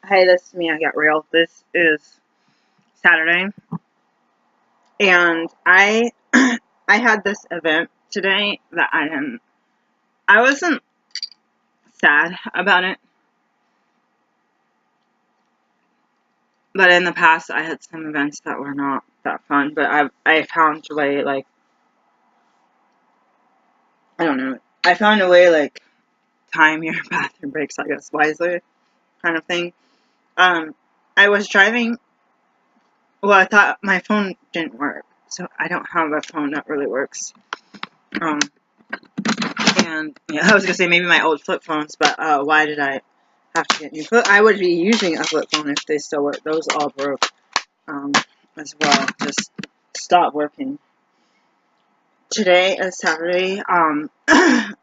Hey, this is me. I Get Real. This is Saturday, and I had this event today that I wasn't sad about it, but in the past I had some events that were not that fun. But I found a way, like, I don't know, I found a way, like, time your bathroom breaks, I guess, wisely, kind of thing. Um, I was driving. Well, I thought my phone didn't work, so I don't have a phone that really works. Um, And yeah, I was gonna say maybe my old flip phones, but why did I have to get new flip? I would be using a flip phone if they still work. Those all broke um, as well. Just stopped working. Today is Saturday.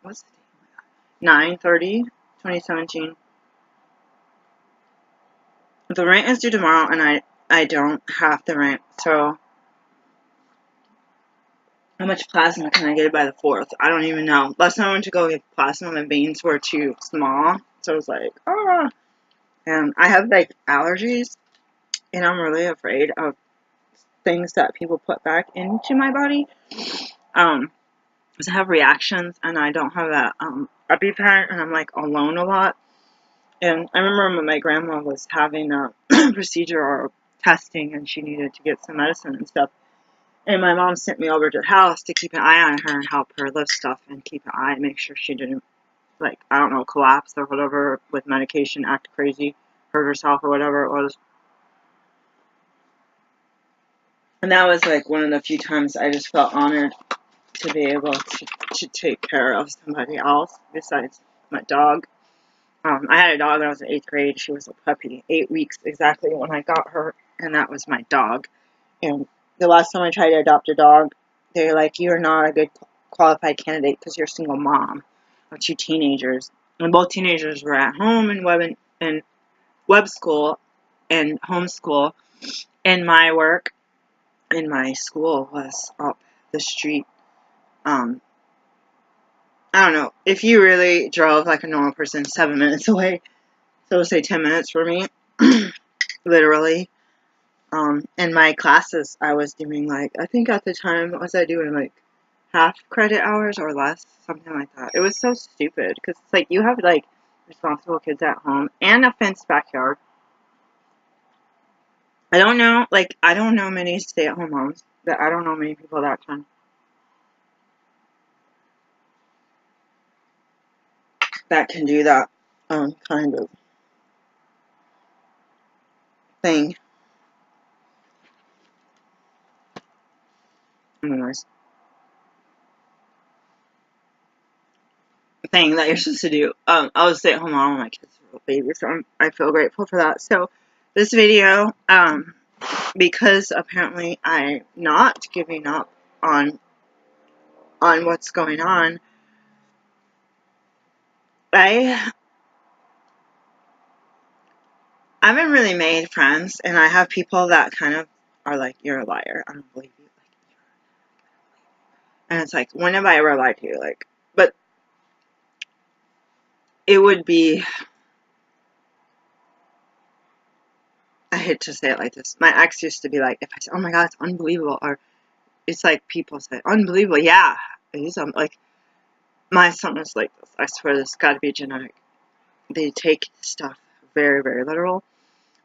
What's the date? 9/30, 2017. The rent is due tomorrow, and I don't have the rent. So how much plasma can I get by the 4th? I don't even know. Last time I went to go get plasma, my veins were too small, so I was like, ah. And I have, like, allergies, and I'm really afraid of things that people put back into my body. Because I have reactions, and I don't have that EpiPen, and I'm, like, alone a lot. And I remember when my grandma was having a procedure or testing, and she needed to get some medicine and stuff. And my mom sent me over to the house to keep an eye on her and help her lift stuff and keep an eye and make sure she didn't, like, I don't know, collapse or whatever with medication, act crazy, hurt herself or whatever it was. And that was, like, one of the few times I just felt honored to be able to take care of somebody else besides my dog. I had a dog when I was in 8th grade. She was a puppy, 8 weeks exactly when I got her, and that was my dog. And the last time I tried to adopt a dog, they were like, "You're not a good qualified candidate because you're a single mom of 2 teenagers." And both teenagers were at home in web school and homeschool, and my work in my school was up the street. I don't know, if you really drove like a normal person 7 minutes away, so say 10 minutes for me, literally. In my classes, I was doing, like, I think at the time, what was I doing, like, half credit hours or less, something like that. It was so stupid, because it's like, you have, like, responsible kids at home, and a fenced backyard. I don't know many stay-at-home moms, I don't know many people that can do that, kind of thing. Anyways. Thing that you're supposed to do. I was stay-at-home mom when my kids were little babies, so I feel grateful for that. So, this video, because apparently I'm not giving up on what's going on, I haven't really made friends, and I have people that kind of are like, "You're a liar. I don't believe you." And it's like, when have I ever lied to you? Like, but it would be, I hate to say it like this. My ex used to be like, if I say, "Oh my God, it's unbelievable," or it's like people say, "Unbelievable," yeah. He's like, my son is like this. I swear this got to be genetic. They take stuff very, very literal.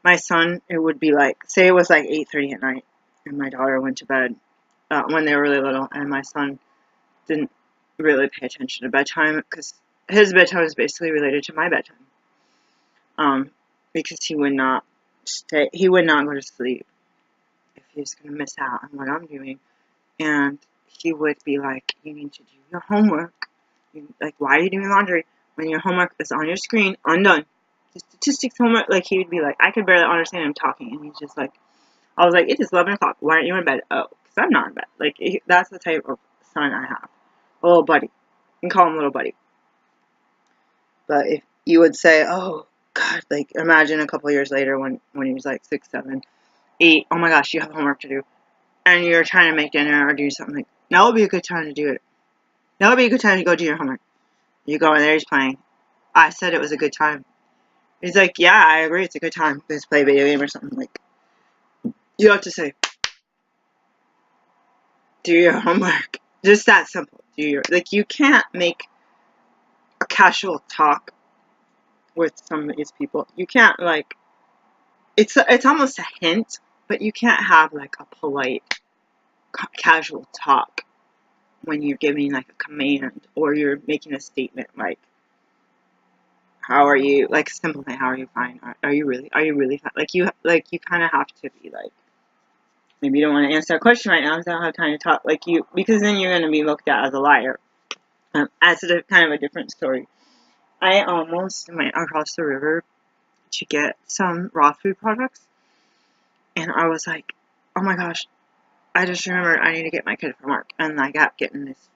My son, it would be like, say it was like 8:30 at night, and my daughter went to bed when they were really little, and my son didn't really pay attention to bedtime, because his bedtime is basically related to my bedtime. Because he would not go to sleep if he was going to miss out on what I'm doing. And he would be like, "You need to do your homework. Like, why are you doing laundry when your homework is on your screen, undone? The statistics homework," like, he would be like, I could barely understand him talking, and he's just like, I was like, "It is 11 o'clock. Why aren't you in bed?" "Oh, because I'm not in bed." Like, that's the type of son I have. A little buddy. You can call him little buddy. But if you would say, "Oh, God," like, imagine a couple years later when he was like 6, 7, 8, "Oh my gosh, you have homework to do," and you're trying to make dinner or do something, like, now would be a good time to do it. Now would be a good time to go do your homework. You go in there, he's playing. I said it was a good time. He's like, yeah, I agree, it's a good time. Let's play a video game or something. Like, you have to say, do your homework. Just that simple. Like, you can't make a casual talk with some of these people. You can't, like, it's almost a hint, but you can't have, like, a polite, casual talk when you're giving, like, a command or you're making a statement, like, how are you, like, a simple thing, how are you fine? Are you really fine? Like, you kind of have to be, like, maybe you don't want to answer that question right now because I don't have time to talk, like, because then you're going to be looked at as a liar. As a kind of a different story. I almost went across the river to get some raw food products, and I was like, oh my gosh, I just remembered I need to get my kid from work, and I got getting this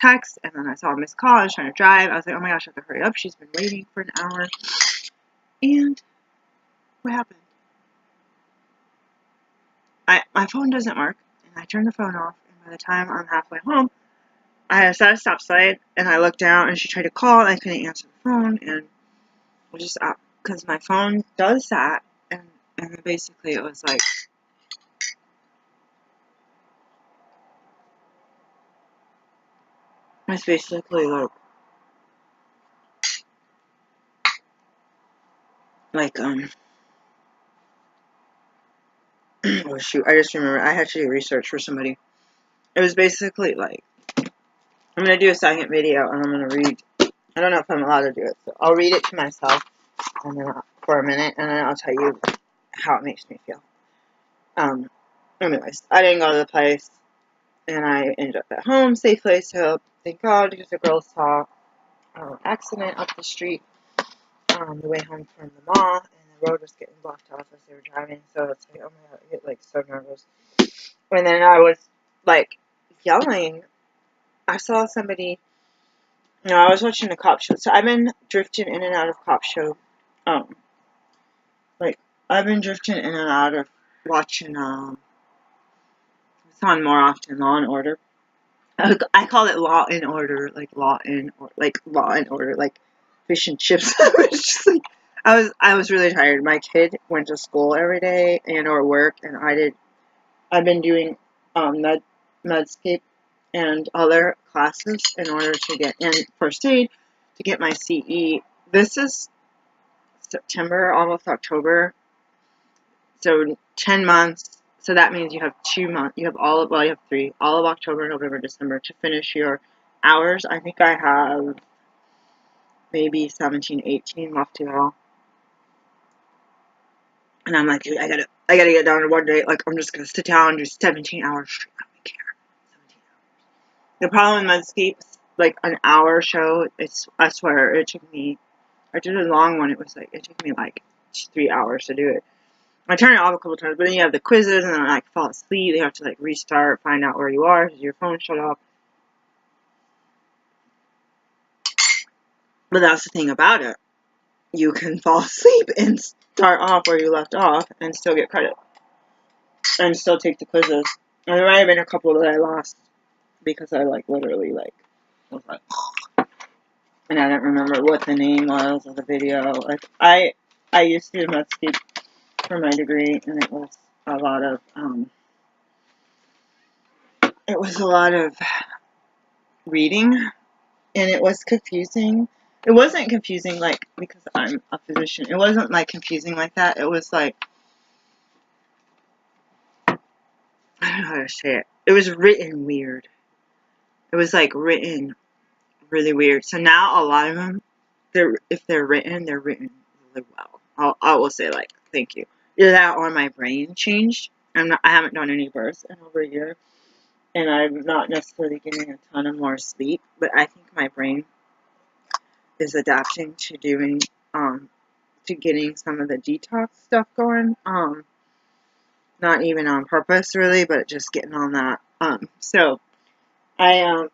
text, and then I saw a missed call. I was trying to drive. I was like, oh my gosh, I have to hurry up. She's been waiting for an hour. And what happened? My phone doesn't work, and I turned the phone off, and by the time I'm halfway home, I was at a stop sign, and I looked down, and she tried to call, and I couldn't answer the phone, and I was just out, because my phone does that, and basically it was like, it's basically like, oh shoot, I just remember, I had to do research for somebody. It was basically like, I'm going to do a second video, and I'm going to read, I don't know if I'm allowed to do it, so I'll read it to myself, and then for a minute, and then I'll tell you how it makes me feel. Anyways, I didn't go to the place, and I ended up at home safely, so thank God, because the girls saw an accident up the street on the way home from the mall, and the road was getting blocked off as they were driving, so it's like, oh my God, I get, like, so nervous. And then I was, like, yelling. I saw somebody, I was watching a cop show, so I've been drifting in and out of cop show, like, I've been drifting in and out of watching, it's on more often, Law and Order. I call it Law and Order, like Law and Order, like fish and chips. I was just like, I was really tired. My kid went to school every day and or work, and I've been doing Medscape and other classes in order to get in first aid to get my CE. This is September, almost October, so 10 months. So that means you have 2 months. You have you have 3. All of October, November, December to finish your hours. I think I have maybe 17, 18 left to go. And I'm like, dude, I gotta get down to one day. Like, I'm just gonna sit down and do 17 hours straight. I don't care. 17 hours. The problem with Medscape, like an hour show, I swear, it took me, I did a long one. It took me like 3 hours to do it. I turned it off a couple times, but then you have the quizzes, and then I like fall asleep. You have to like restart, find out where you are, because your phone shut off. But that's the thing about it. You can fall asleep and start off where you left off and still get credit. And still take the quizzes. And there might have been a couple that I lost because I like literally like was like, and I don't remember what the name was of the video. Like I used to do Medscape for my degree, and it was a lot of reading, and it was confusing. It wasn't confusing like because I'm a physician. It wasn't like confusing like that. It was like, I don't know how to say it. It was written weird. It was like written really weird. So now a lot of them, if they're written really well. I will say like thank you. Either that or my brain changed. I haven't done any births in over a year, and I'm not necessarily getting a ton of more sleep. But I think my brain is adapting to doing to getting some of the detox stuff going. Not even on purpose really, but just getting on that. So I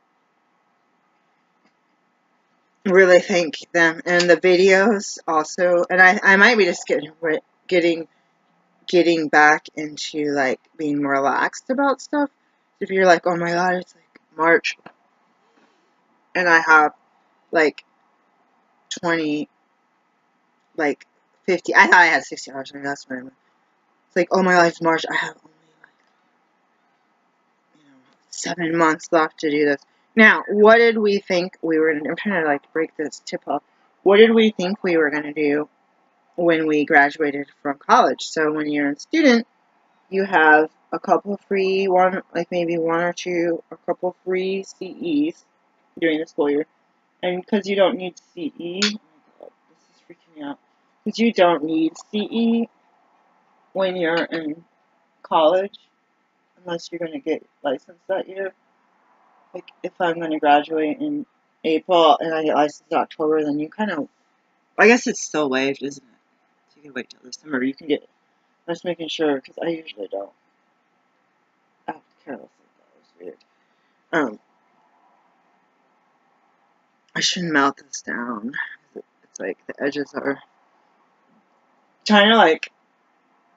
really thank them, and the videos also, and I might be just getting back into like being relaxed about stuff. If you're like, oh my God, it's like March, and I have like 20 like 50. I thought I had 60 hours. Maybe that's what I meant. It's like, oh my god, it's March. I have only like, 7 months left to do this. Now, what did we think we were going to do? I'm trying to like break this tip off. What did we think we were going to do when we graduated from college? So when you're a student, you have a couple free, maybe one or two, a couple free CEs during the school year. And because you don't need CE, oh my god, this is freaking me out. Because you don't need CE when you're in college, unless you're going to get licensed that year. Like, if I'm going to graduate in April and I get licensed in October, then you kind of, I guess it's still waived, isn't it? So you can wait till December. You can get, I'm just making sure, because I usually don't. I have to careless like that. It was weird. I shouldn't melt this down. It's like the edges are trying to like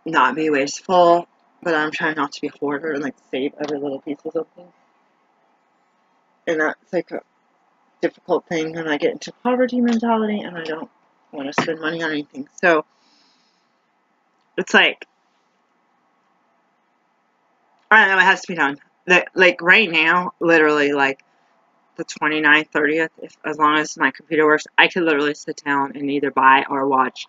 not be wasteful, but I'm trying not to be a hoarder and like save every little piece of something. And that's like a difficult thing when I get into poverty mentality and I don't want to spend money on anything. So it's like, I don't know, it has to be done. Like right now, literally like the 29th, 30th, as long as my computer works, I could literally sit down and either buy or watch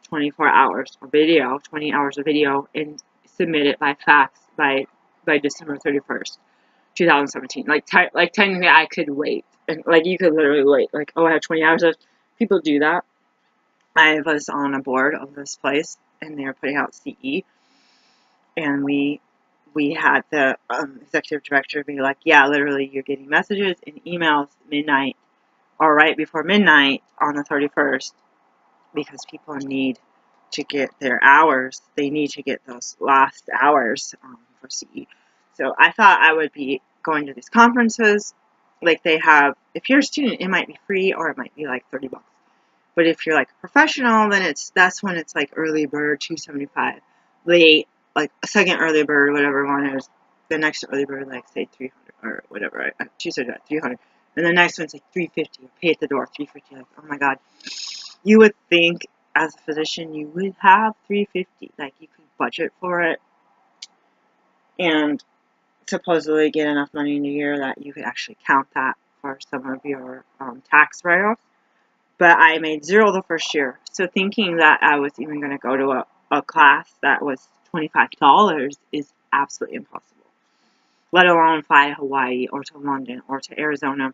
24 hours of video, 20 hours of video, and submit it by fax by December 31st, 2017. Like technically I could wait. And like you could literally wait. Like, oh, I have 20 hours left. People do that. I was on a board of this place and they were putting out CE, and we had the executive director be like, yeah, literally you're getting messages and emails midnight or right before midnight on the 31st because people need to get their hours. They need to get those last hours for CE. So I thought I would be going to these conferences. Like they have, if you're a student, it might be free or it might be like $30. But if you're like a professional, then that's when it's like early bird $275, late like a second early bird, whatever one is. The next early bird, like say 300 or whatever. $275, 300, and the next one's like 350. Pay at the door, 350. Like, oh my god, you would think as a physician you would have 350. Like you could budget for it and supposedly get enough money in a year that you could actually count that for some of your tax write-offs. But I made zero the first year. So thinking that I was even going to go to a class that was $25 is absolutely impossible. Let alone fly to Hawaii or to London or to Arizona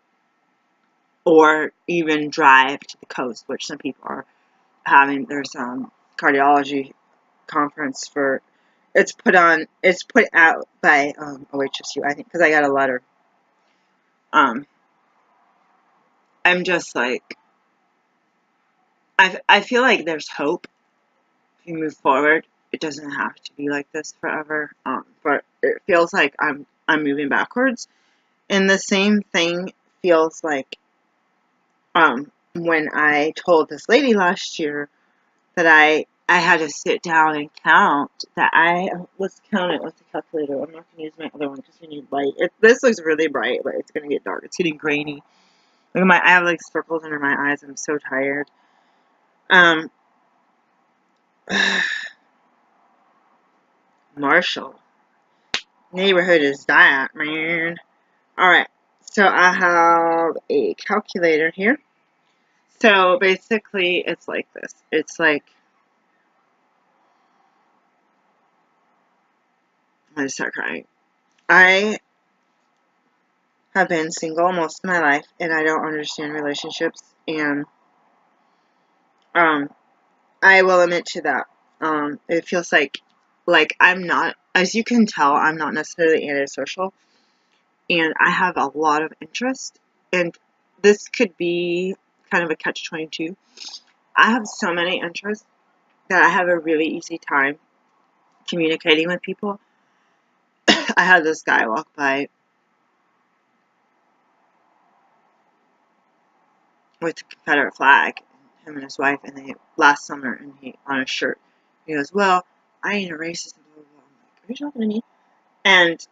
or even drive to the coast, which some people are having. There's cardiology conference for, it's put out by OHSU, I think, because I got a letter. I'm just like, I feel like there's hope if you move forward. It doesn't have to be like this forever, but it feels like I'm moving backwards. And the same thing feels like when I told this lady last year that I had to sit down and count, that let's count it with the calculator. I'm not going to use my other one because we need light. This looks really bright, but it's going to get dark. It's getting grainy. Look at I have like circles under my eyes. I'm so tired. Marshall. Neighborhood is that, man. Alright, so I have a calculator here. So basically, it's like this. It's like, I'm going to start crying. I have been single most of my life, and I don't understand relationships, and I will admit to that. It feels like I'm not, as you can tell, I'm not necessarily antisocial, and I have a lot of interest, and this could be kind of a catch-22. I have so many interests that I have a really easy time communicating with people. I had this guy walk by with the Confederate flag, him and his wife, and they last summer, and he on his shirt, he goes, "Well, I ain't a racist." And blah, blah, blah. I'm like, "Are you talking to me?" And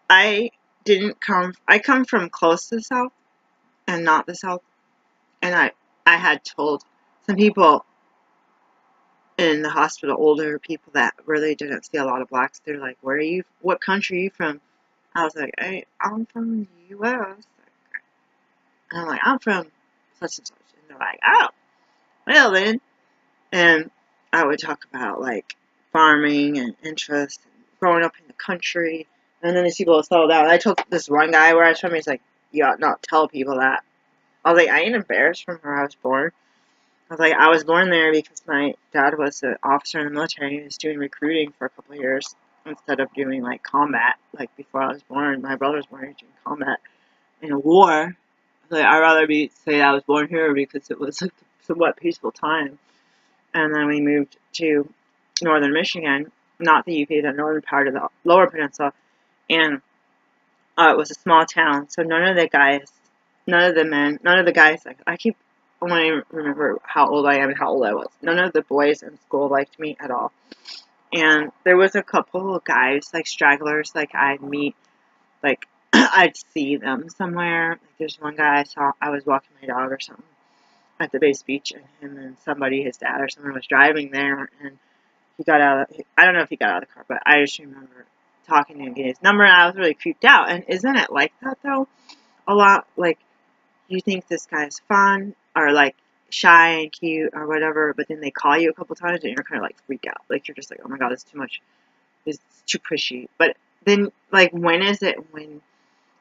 I come from close to the South and not the South, and I had told some people in the hospital, older people that really didn't see a lot of blacks. They're like, "Where are you? What country are you from?" I was like, "Hey, I'm from the U.S." And I'm like, "I'm from such and such," and they're like, "Oh, well then." And I would talk about like farming and interests, and growing up in the country. And then these people would settle down. I told this one guy where I was from, he's like, "You ought not tell people that." I was like, "I ain't embarrassed from where I was born." I was like, "I was born there because my dad was an officer in the military. He was doing recruiting for a couple of years instead of doing like combat. Like before I was born, my brother was born here doing combat in a war. Like I'd rather say I was born here because it was like a somewhat peaceful time." And then we moved to northern Michigan, not the UP, the northern part of the lower peninsula, and it was a small town. So none of the guys, like I want to remember how old I am and how old I was. None of the boys in school liked me at all. And there was a couple of guys, like stragglers, like I'd meet, like I'd see them somewhere. Like there's one guy I was walking my dog or something at the base beach, and him and somebody, his dad or someone, was driving there, and he got out. I don't know if he got out of the car, but I just remember talking to him, getting his number, and I was really creeped out. And isn't it like that though? A lot, like you think this guy's fun or like shy and cute or whatever, but then they call you a couple times and you're kind of like freak out. Like you're just like, oh my god, it's too much. It's too pushy. But then, like, when is it when?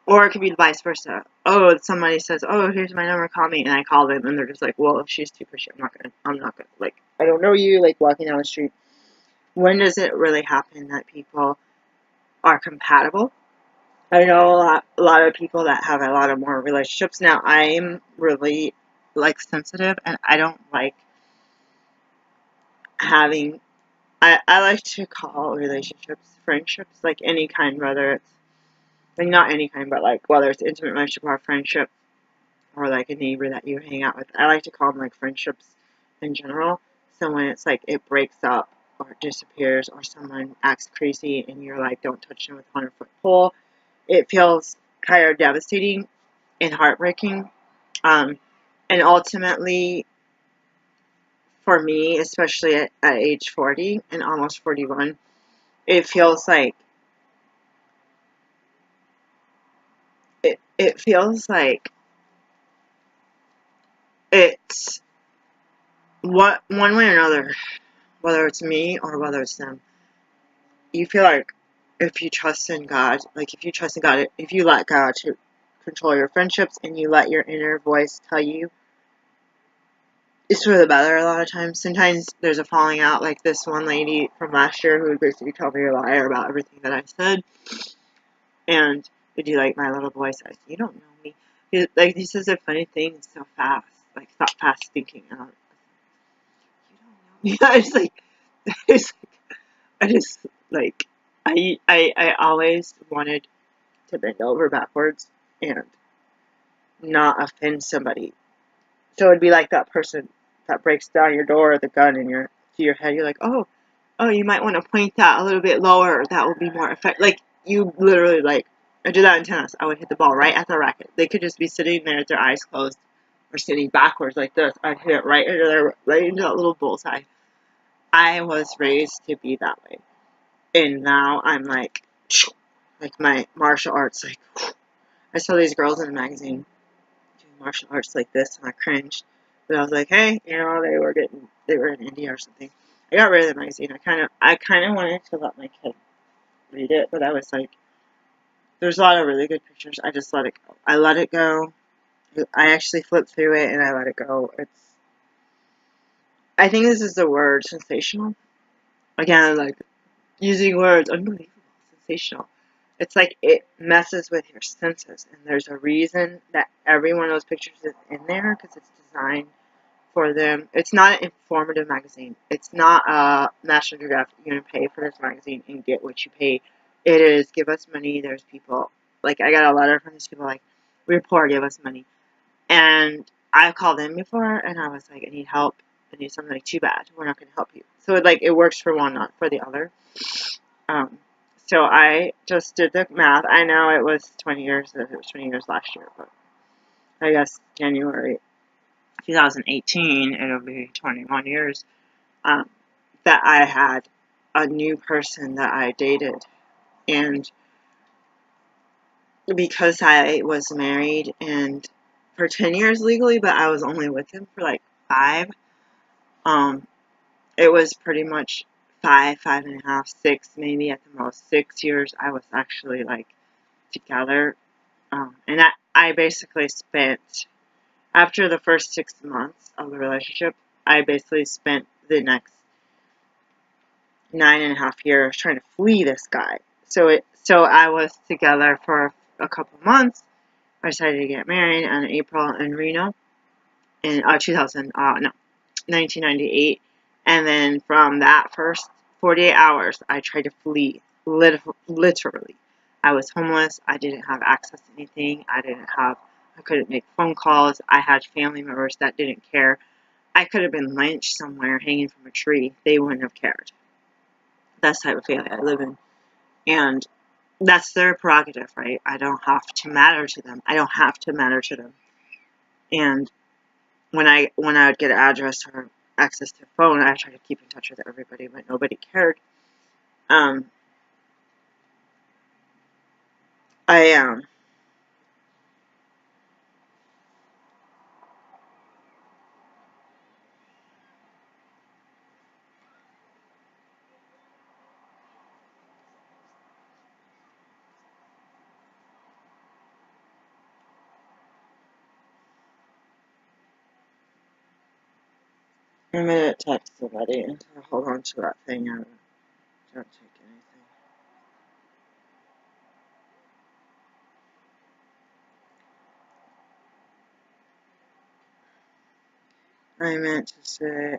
Or it could be vice versa. Oh, somebody says, "Oh, here's my number, call me," and I call them, and they're just like, "Well, if she's too pushy, I'm not gonna, like, I don't know you," like, walking down the street. When does it really happen that people are compatible? I know a lot of people that have a lot of more relationships. Now, I'm really, like, sensitive, and I don't like having, I like to call relationships friendships, like, any kind, whether it's, like, not any kind, but, like, whether it's intimate relationship or friendship, or like a neighbor that you hang out with. I like to call them like friendships in general. So when it's like it breaks up or it disappears or someone acts crazy and you're like, don't touch them with a 100-foot pole, it feels kind of devastating and heartbreaking. And ultimately, for me, especially at age 40 and almost 41, it feels like it feels like it's what one way or another, whether it's me or whether it's them, you feel like if you trust in God, like if you let God to control your friendships and you let your inner voice tell you, it's for the better a lot of times. Sometimes there's a falling out, like this one lady from last year who would basically tell me a liar about everything that I said. And would you like my little boy says, "You don't know me." He says a funny thing so fast, like stop fast thinking. And I'm like, "You don't know me." It's like, I just, like, I always wanted to bend over backwards and not offend somebody. So it'd be like that person that breaks down your door with a gun in your head. You're like, oh, you might want to point that a little bit lower. That would be more effective. Like, you literally, like, I do that in tennis. I would hit the ball right at the racket. They could just be sitting there with their eyes closed or sitting backwards like this. I'd hit it right into that little bullseye. I was raised to be that way. And now I'm like my martial arts, like, I saw these girls in a magazine doing martial arts like this, and I cringed. But I was like, hey, they were in India or something. I got rid of the magazine. I kind of wanted to let my kid read it, but I was like, there's a lot of really good pictures. I just let it go. I let it go. I actually flipped through it and I let it go. I think this is the word, sensational. Again, like, using words, unbelievable, sensational. It's like it messes with your senses, and there's a reason that every one of those pictures is in there because it's designed for them. It's not an informative magazine. It's not a National Geographic. You're gonna pay for this magazine and get what you pay. It is give us money. There's people like I got a letter from these people like we're poor, give us money, and I've called in before and I was like I need help. I need something. Like, too bad, we're not gonna help you. So it works for one, not for the other. So I just did the math. I know it was 20 years. It was 20 years last year, but I guess January 2018, it'll be 21 years. that I had a new person that I dated. And because I was married and for 10 years legally, but I was only with him for like 5, it was pretty much 5, 5.5, 6, maybe at the most 6 years I was actually like together. And I basically spent, after the first 6 months of the relationship, I basically spent the next 9.5 years trying to flee this guy. So I was together for a couple months. I decided to get married in April in Reno in 1998. And then from that first 48 hours, I tried to flee, literally. I was homeless. I didn't have access to anything. I couldn't make phone calls. I had family members that didn't care. I could have been lynched somewhere hanging from a tree. They wouldn't have cared. That's the type of family I live in. And that's their prerogative, right? I don't have to matter to them. I don't have to matter to them. And when I would get an address or access to a phone, I tried to keep in touch with everybody, but nobody cared. I I'm gonna text somebody and hold on to that thing. I don't take anything. I meant to say,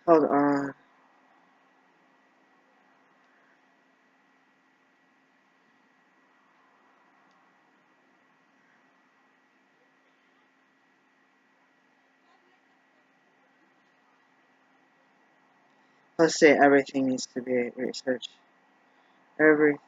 hold on. Let's say everything needs to be researched. Everything.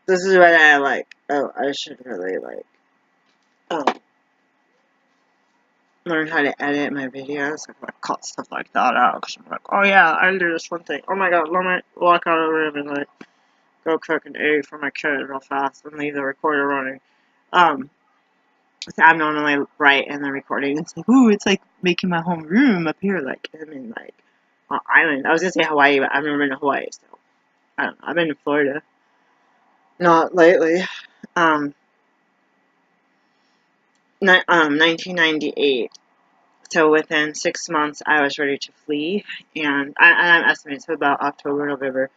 This is what I like. Oh, I should really like. Oh, learn how to edit my videos. I'm gonna cut stuff like that out because I'm like, oh yeah, I do this one thing. Oh my god, let me walk out of the room and like go cook an egg for my kid real fast and leave the recorder running. So I'm normally right in the recording. It's like, ooh, it's like making my home room up here. Like I'm in like island. I was gonna say Hawaii, but I've never been to Hawaii, so I don't know. I've been to Florida. Not lately. 1998. So within 6 months, I was ready to flee, and I'm estimating so about October, November,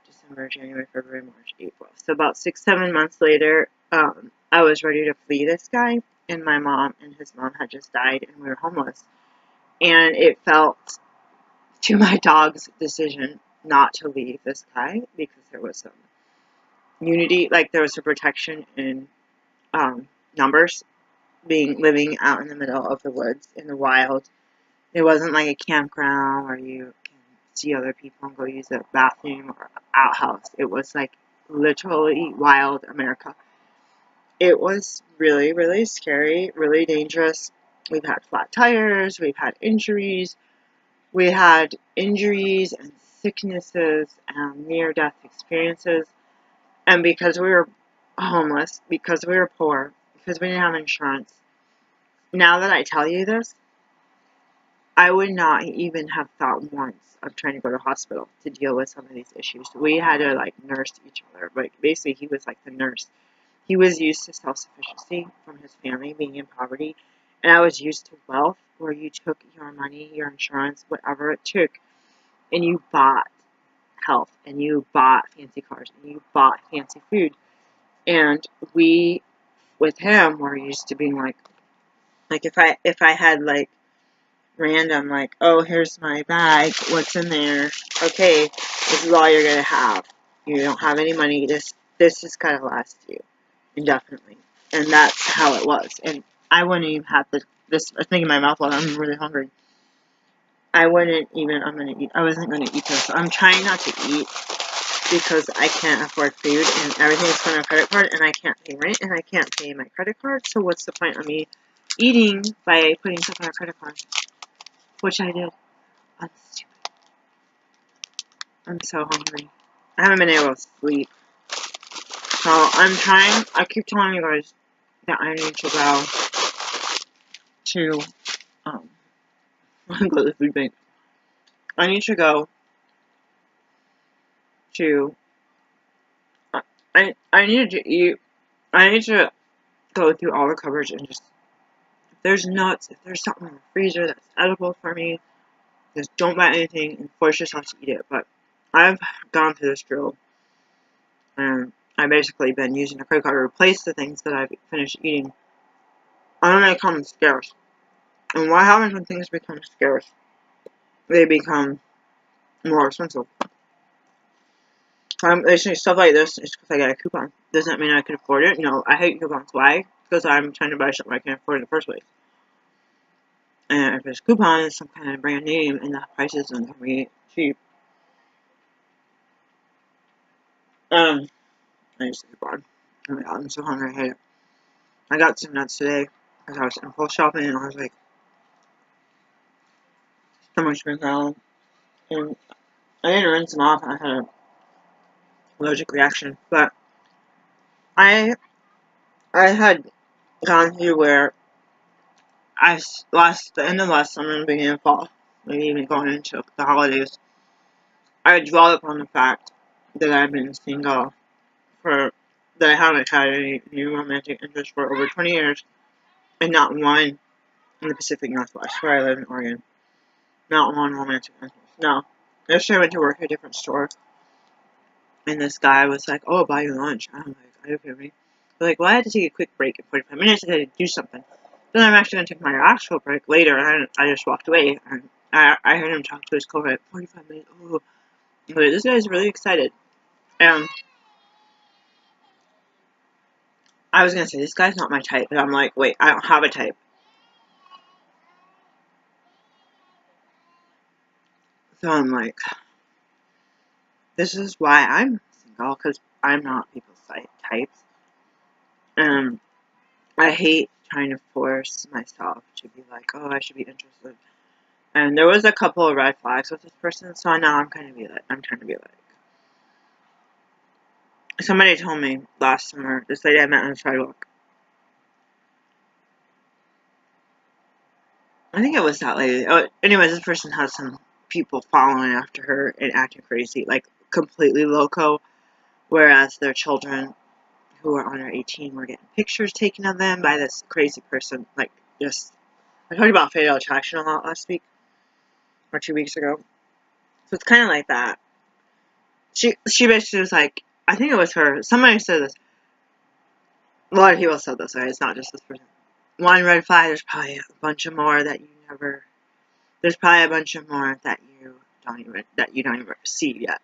December, January, February, March, April. So about 6, 7 months later, I was ready to flee this guy, and my mom and his mom had just died, and we were homeless. And it felt to my dog's decision not to leave this guy because there was some unity, like there was a protection in numbers, living out in the middle of the woods in the wild. It wasn't like a campground where you can see other people and go use a bathroom or outhouse. It was like literally wild America. It was really, really scary, really dangerous. We've had flat tires, we've had injuries, we had injuries and sicknesses and near-death experiences. And because we were homeless, because we were poor, because we didn't have insurance, now that I tell you this, I would not even have thought once of trying to go to hospital to deal with some of these issues. We had to like nurse each other. Like basically he was like the nurse. He was used to self-sufficiency from his family being in poverty. And I was used to wealth where you took your money, your insurance, whatever it took, and you bought health and you bought fancy cars and you bought fancy food. And we with him were used to being like if I had like random, like, oh, here's my bag, what's in there, okay, this is all you're gonna have, you don't have any money, this is gonna last you indefinitely, and that's how it was, and I wouldn't even have this thing in my mouth while I'm really hungry. I wasn't gonna eat this. I'm trying not to eat because I can't afford food and everything's on a credit card and I can't pay rent and I can't pay my credit card. So what's the point of me eating by putting stuff on a credit card? Which I did. I'm stupid. I'm so hungry. I haven't been able to sleep. So I keep telling you guys that I need to go to, go to the food bank. I need to go to, I need to eat, I need to go through all the cupboards and just, if there's nuts, if there's something in the freezer that's edible for me, just don't buy anything and force yourself to eat it. But I've gone through this drill, and I've basically been using a credit card to replace the things that I've finished eating. And then they become scarce. And what happens when things become scarce? They become more expensive. Basically, stuff like this is because I got a coupon. Doesn't mean I can afford it. No, I hate coupons. Why? Because I'm trying to buy something I can't afford in the first place. And if this coupon is some kind of brand name and the price isn't going to be cheap, I use the coupon. Oh my god, I'm so hungry. I hate it. I got some nuts today because I was impulse shopping and I was like, so much now. And I didn't rinse them off. I had an allergic reaction, but I had gone through where the end of last summer and beginning of fall, maybe even going into the holidays, I dwelled upon the fact that I've been single that I haven't had any new romantic interest for over 20 years, and not one in the Pacific Northwest, where I live in Oregon. Not one romantic interest. No. Yesterday I went to work at a different store, and this guy was like, oh, I'll buy you lunch. I'm like, are you kidding me? They're like, well, I had to take a quick break in 45 minutes. I had to do something. Then I'm actually going to take my actual break later, and I just walked away. And I heard him talk to his coworker at 45 minutes. Oh, but this guy's really excited. And I was going to say, this guy's not my type. But I'm like, wait, I don't have a type. So I'm like, this is why I'm single, because I'm not people's types. And I hate trying to force myself to be like, oh, I should be interested. And there was a couple of red flags with this person, so now I'm trying to be like. Somebody told me last summer, this lady I met on the sidewalk. I think it was that lady. Oh, anyways, this person has some people following after her and acting crazy, like completely loco, whereas their children who are under 18 were getting pictures taken of them by this crazy person. Like, just, I talked about fatal attraction a lot last week, or 2 weeks ago. So it's kind of like that. She basically was like, I think it was her, somebody said this, a lot of people said this, right? It's not just this person. One red flag, there's probably a bunch of more that you there's probably a bunch of more that you don't even see yet.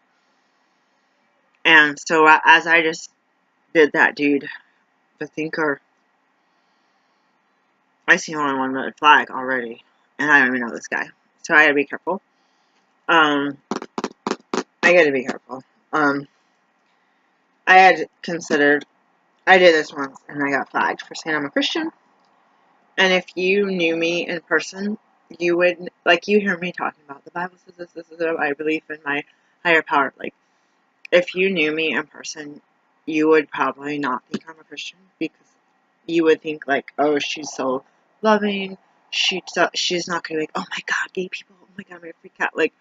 And so as I just did that dude, the thinker, I see only one red flag already, and I don't even know this guy, so I gotta be careful. I gotta be careful. I had considered, I did this once, and I got flagged for saying I'm a Christian. And if you knew me in person, you would, like, you hear me talking about the Bible says this is I believe in my higher power. Like, if you knew me in person, you would probably not think I'm a Christian, because you would think, like, oh, she's so loving, she's not gonna be like, oh my god, gay people, oh my god, I'm gonna freak out. Like,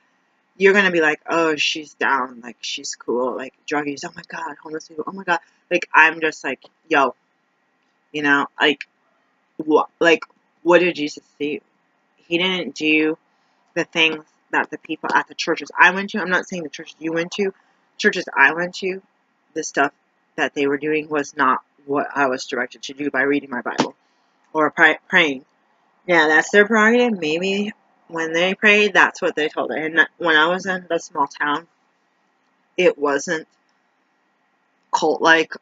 you're gonna be like, oh, she's down, like, she's cool, like, druggies, oh my god, homeless people, oh my god. Like, I'm just like, yo, you know, like, what did Jesus do? He didn't do the things that the people at the churches I went to, I'm not saying the churches you went to, churches I went to, the stuff that they were doing was not what I was directed to do by reading my Bible or praying. Yeah, that's their prerogative. Maybe when they prayed, that's what they told me. And when I was in the small town, it wasn't cult-like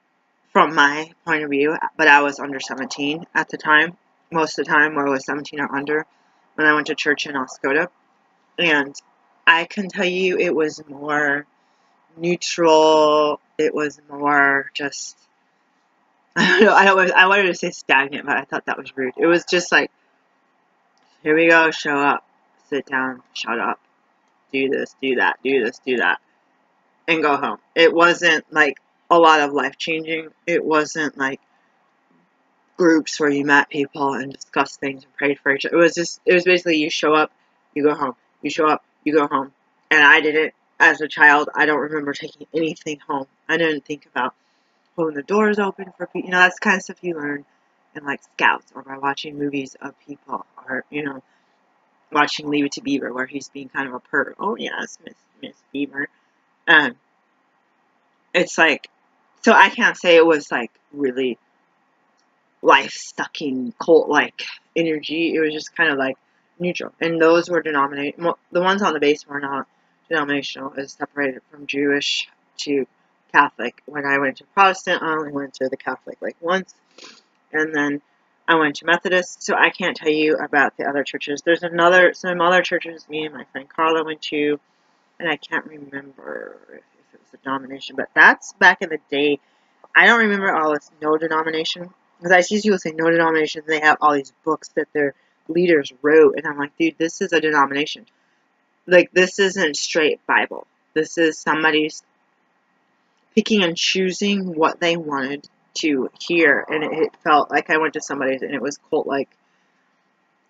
from my point of view, but I was under 17 at the time. Most of the time, I was 17 or under when I went to church in Oscoda. And I can tell you it was more neutral. It was more just, I don't know, I wanted to say stagnant, but I thought that was rude. It was just like, here we go, show up, sit down, shut up, do this, do that, do this, do that, and go home. It wasn't like a lot of life changing. It wasn't like groups where you met people and discussed things and prayed for each other. It was basically you show up, you go home. You show up, you go home. And I didn't, as a child, I don't remember taking anything home. I didn't think about holding the doors open for people. You know, that's the kind of stuff you learn in like Scouts or by watching movies of people or, you know, watching Leave It to Beaver where he's being kind of a perv. Oh, yes, Miss Beaver. Um, it's like, so I can't say it was like really life-sucking cult-like energy. It was just kind of like neutral. And those were the ones on the base were not denominational. It was separated from Jewish to Catholic. When I went to Protestant, I only went to the Catholic like once. And then I went to Methodist, so I can't tell you about the other churches. There's some other churches me and my friend Carla went to, and I can't remember if it was a denomination, but that's back in the day. I don't remember all this no denomination, because I see people say no denomination, and they have all these books that their leaders wrote, and I'm like, dude, this is a denomination. Like, this isn't straight Bible. This is somebody's picking and choosing what they wanted to hear, and it felt like I went to somebody's, and it was cult-like,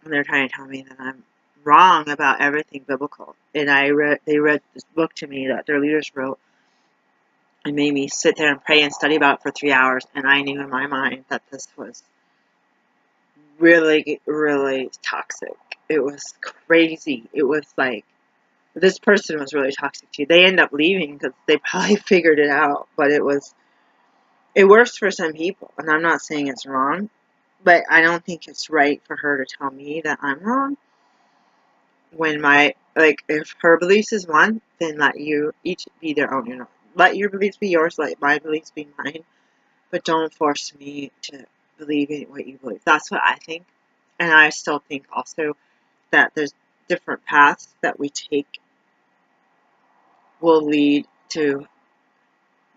and they're trying to tell me that I'm wrong about everything biblical, and they read this book to me that their leaders wrote, and made me sit there and pray and study about it for 3 hours, and I knew in my mind that this was really, really toxic. It was crazy. It was like, this person was really toxic too. They end up leaving because they probably figured it out, but it works for some people, and I'm not saying it's wrong, but I don't think it's right for her to tell me that I'm wrong when if her beliefs is one, then let you each be their own, you know. Let your beliefs be yours, let my beliefs be mine, but don't force me to believe in what you believe. That's what I think. And I still think also that there's different paths that we take will lead to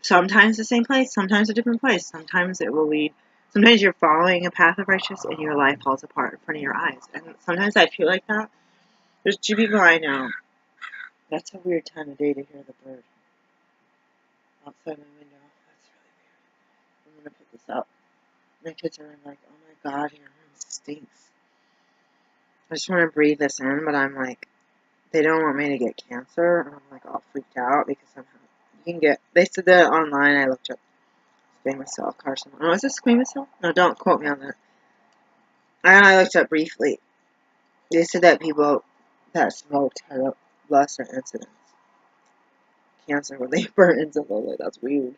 sometimes the same place, sometimes a different place. Sometimes it will lead, sometimes you're following a path of righteousness and your life falls apart in front of your eyes. And sometimes I feel like that. There's two people I know. That's a weird time of day to hear the bird outside my window. That's really weird. I'm going to put this up. My kids are like, oh my god, your room stinks. I just want to breathe this in, but I'm like, they don't want me to get cancer, and I'm like all freaked out because somehow you can get, they said that online, I looked up squamous cell carcinoma. Oh, is it squamous cell? No, don't quote me on that. I looked up briefly. They said that people that smoked had a lesser incidence cancer when they burn insulin. Like, that's weird.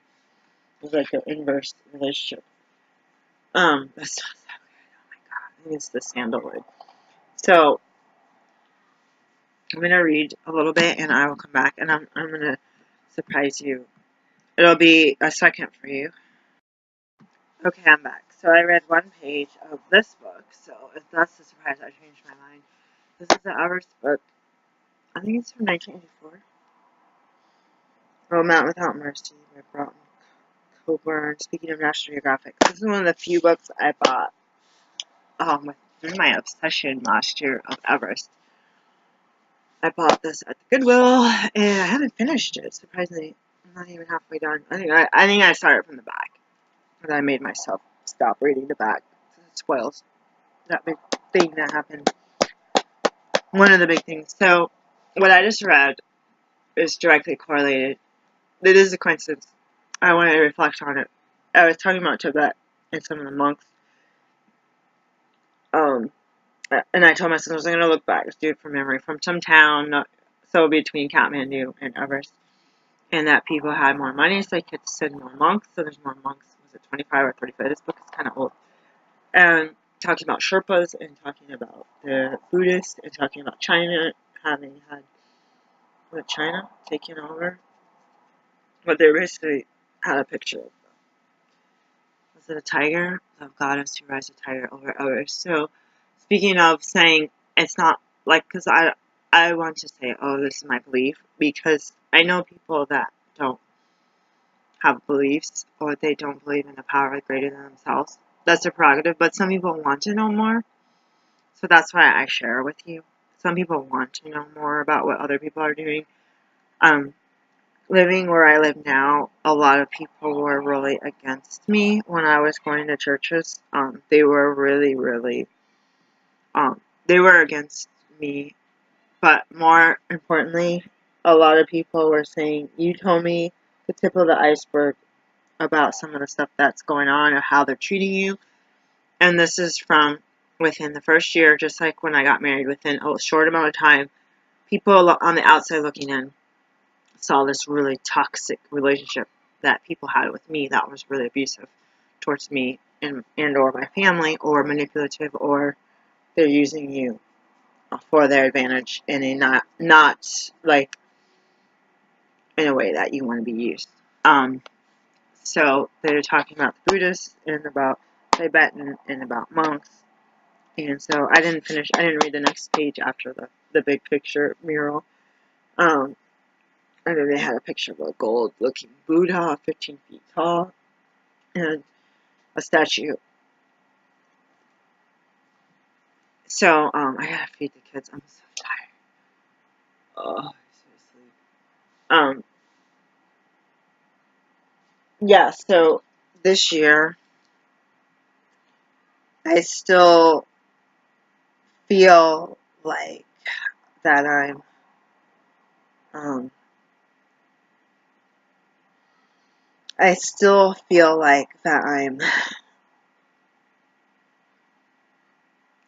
It's like an inverse relationship. That smells so good. Oh my god. I think it's the sandalwood. So, I'm going to read a little bit and I will come back and I'm going to surprise you. It'll be a second for you. Okay, I'm back. So I read one page of this book, so if that's the surprise, I changed my mind. This is the Everest book. I think it's from 1984. Oh, Mountain Without Mercy by Broughton Coburn. Speaking of National Geographic, this is one of the few books I bought with my obsession last year of Everest. I bought this at the Goodwill, and I haven't finished it, surprisingly. I'm not even halfway done. I think I started from the back. And I made myself stop reading the back. It spoils that big thing that happened. One of the big things. So, what I just read is directly correlated. It is a coincidence. I wanted to reflect on it. I was talking about Tibet and some of the monks. And I told myself I was going to look back, just do it from memory, from some town, so between Kathmandu and Everest. And that people had more money, so they could send more monks. So there's more monks. Was it 25 or 35? This book is kind of old. And talking about Sherpas and talking about the Buddhists and talking about China having had China taken over. But they basically had a picture of, was it a tiger? Of goddess who rides a tiger over Everest. So speaking of saying it's not like, because I want to say, oh, this is my belief, because I know people that don't have beliefs, or they don't believe in a power greater than themselves. That's their prerogative, but some people want to know more, so that's why I share with you. Some people want to know more about what other people are doing. Living where I live now, a lot of people were really against me when I was going to churches. They were really, they were against me. But more importantly, a lot of people were saying, you told me the tip of the iceberg about some of the stuff that's going on or how they're treating you. And this is from within the first year, just like when I got married, within a short amount of time, people on the outside looking in saw this really toxic relationship that people had with me that was really abusive towards me and or my family, or manipulative, or they're using you for their advantage in a not like in a way that you want to be used. So they're talking about the Buddhists and about Tibetan and about monks. And so I didn't read the next page after the big picture mural. And then they had a picture of a gold looking Buddha, 15 feet tall, and a statue. So, I gotta feed the kids. I'm so tired. Oh, seriously. Yeah, so this year, I still feel like that I still feel like that I'm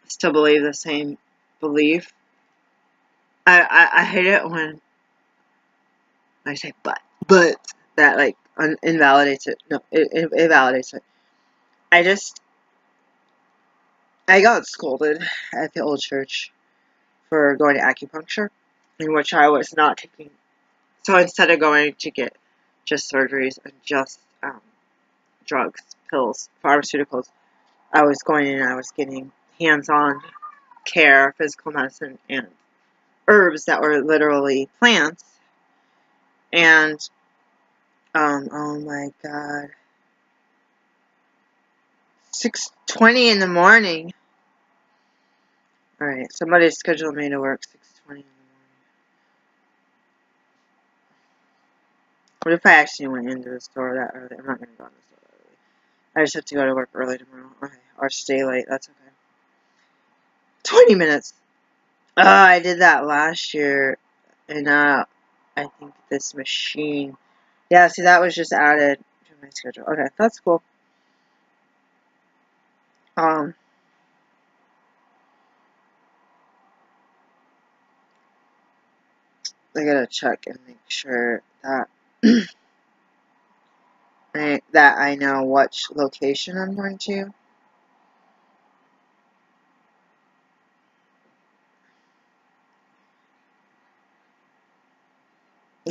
still believe the same belief. I hate it when I say but that like invalidates it. No, it validates it. I got scolded at the old church for going to acupuncture, in which I was not taking. So instead of going to get just surgeries and just drugs, pills, pharmaceuticals, I was going in and I was getting hands-on care, physical medicine, and herbs that were literally plants. And, oh my god, 6:20 in the morning. Alright, somebody scheduled me to work 6:20 in the morning. What if I actually went into the store that early? I'm not going to go in the store that early. I just have to go to work early tomorrow. Okay, or stay late, that's okay. 20 minutes. I did that last year, and I think this machine. Yeah, see, that was just added to my schedule. Okay, that's cool. I gotta check and make sure that that I know which location I'm going to.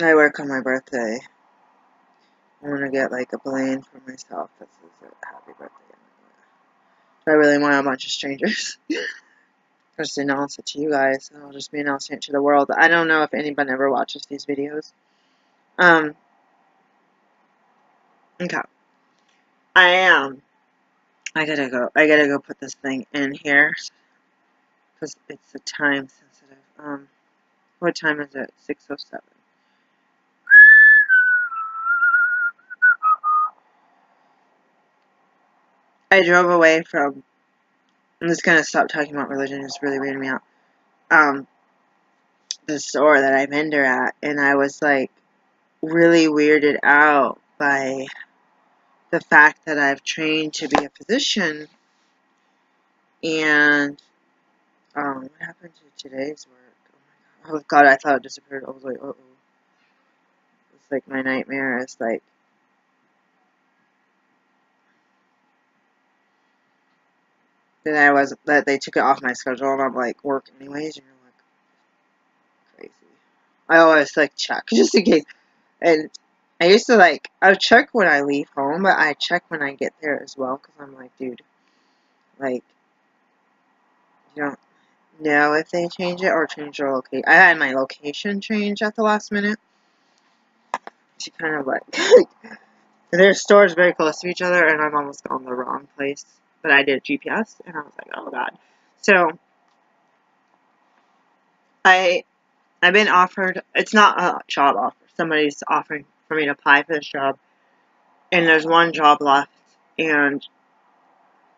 I work on my birthday. I want to get like a balloon for myself that says happy birthday. I really want a bunch of strangers. Just announce it to you guys, and I'll just be announcing it to the world. I don't know if anyone ever watches these videos. Okay. I am. I gotta go. I gotta go put this thing in here because it's a time sensitive. What time is it? 6:07. I drove away from. I'm just gonna stop talking about religion. It's really weirding me out. The store that I vendor at, and I was like really weirded out by the fact that I've trained to be a physician, and what happened to today's work? Oh god, I thought it disappeared. I was like, uh-oh. It's like my nightmare is like that they took it off my schedule, and I'm like, work anyways, and you're like crazy. I always like check just in case. And I used to like, I check when I leave home, but I check when I get there as well, because I'm like, dude, like, you don't know if they change it or change their location. I had my location change at the last minute. She kind of like, their stores very close to each other, and I'm almost on the wrong place. But I did GPS, and I was like, oh god. So I've been offered. It's not a job offer. Somebody's offering for me to apply for this job, and there's one job left, and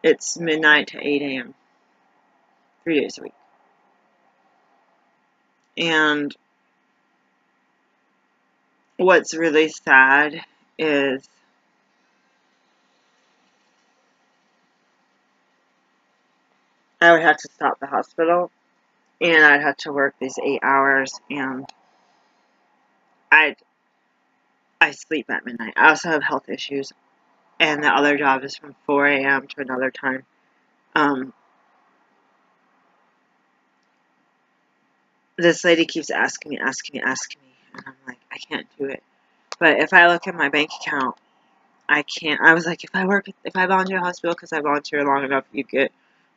it's midnight to 8 a.m. 3 days a week. And what's really sad is I would have to stop the hospital, and I'd have to work these 8 hours, and I sleep at midnight. I also have health issues, and the other job is from 4 a.m. to another time. This lady keeps asking me, and I'm like, I can't do it. But if I look at my bank account, I can't. I was like, if I volunteer at a hospital, because I volunteer long enough, you get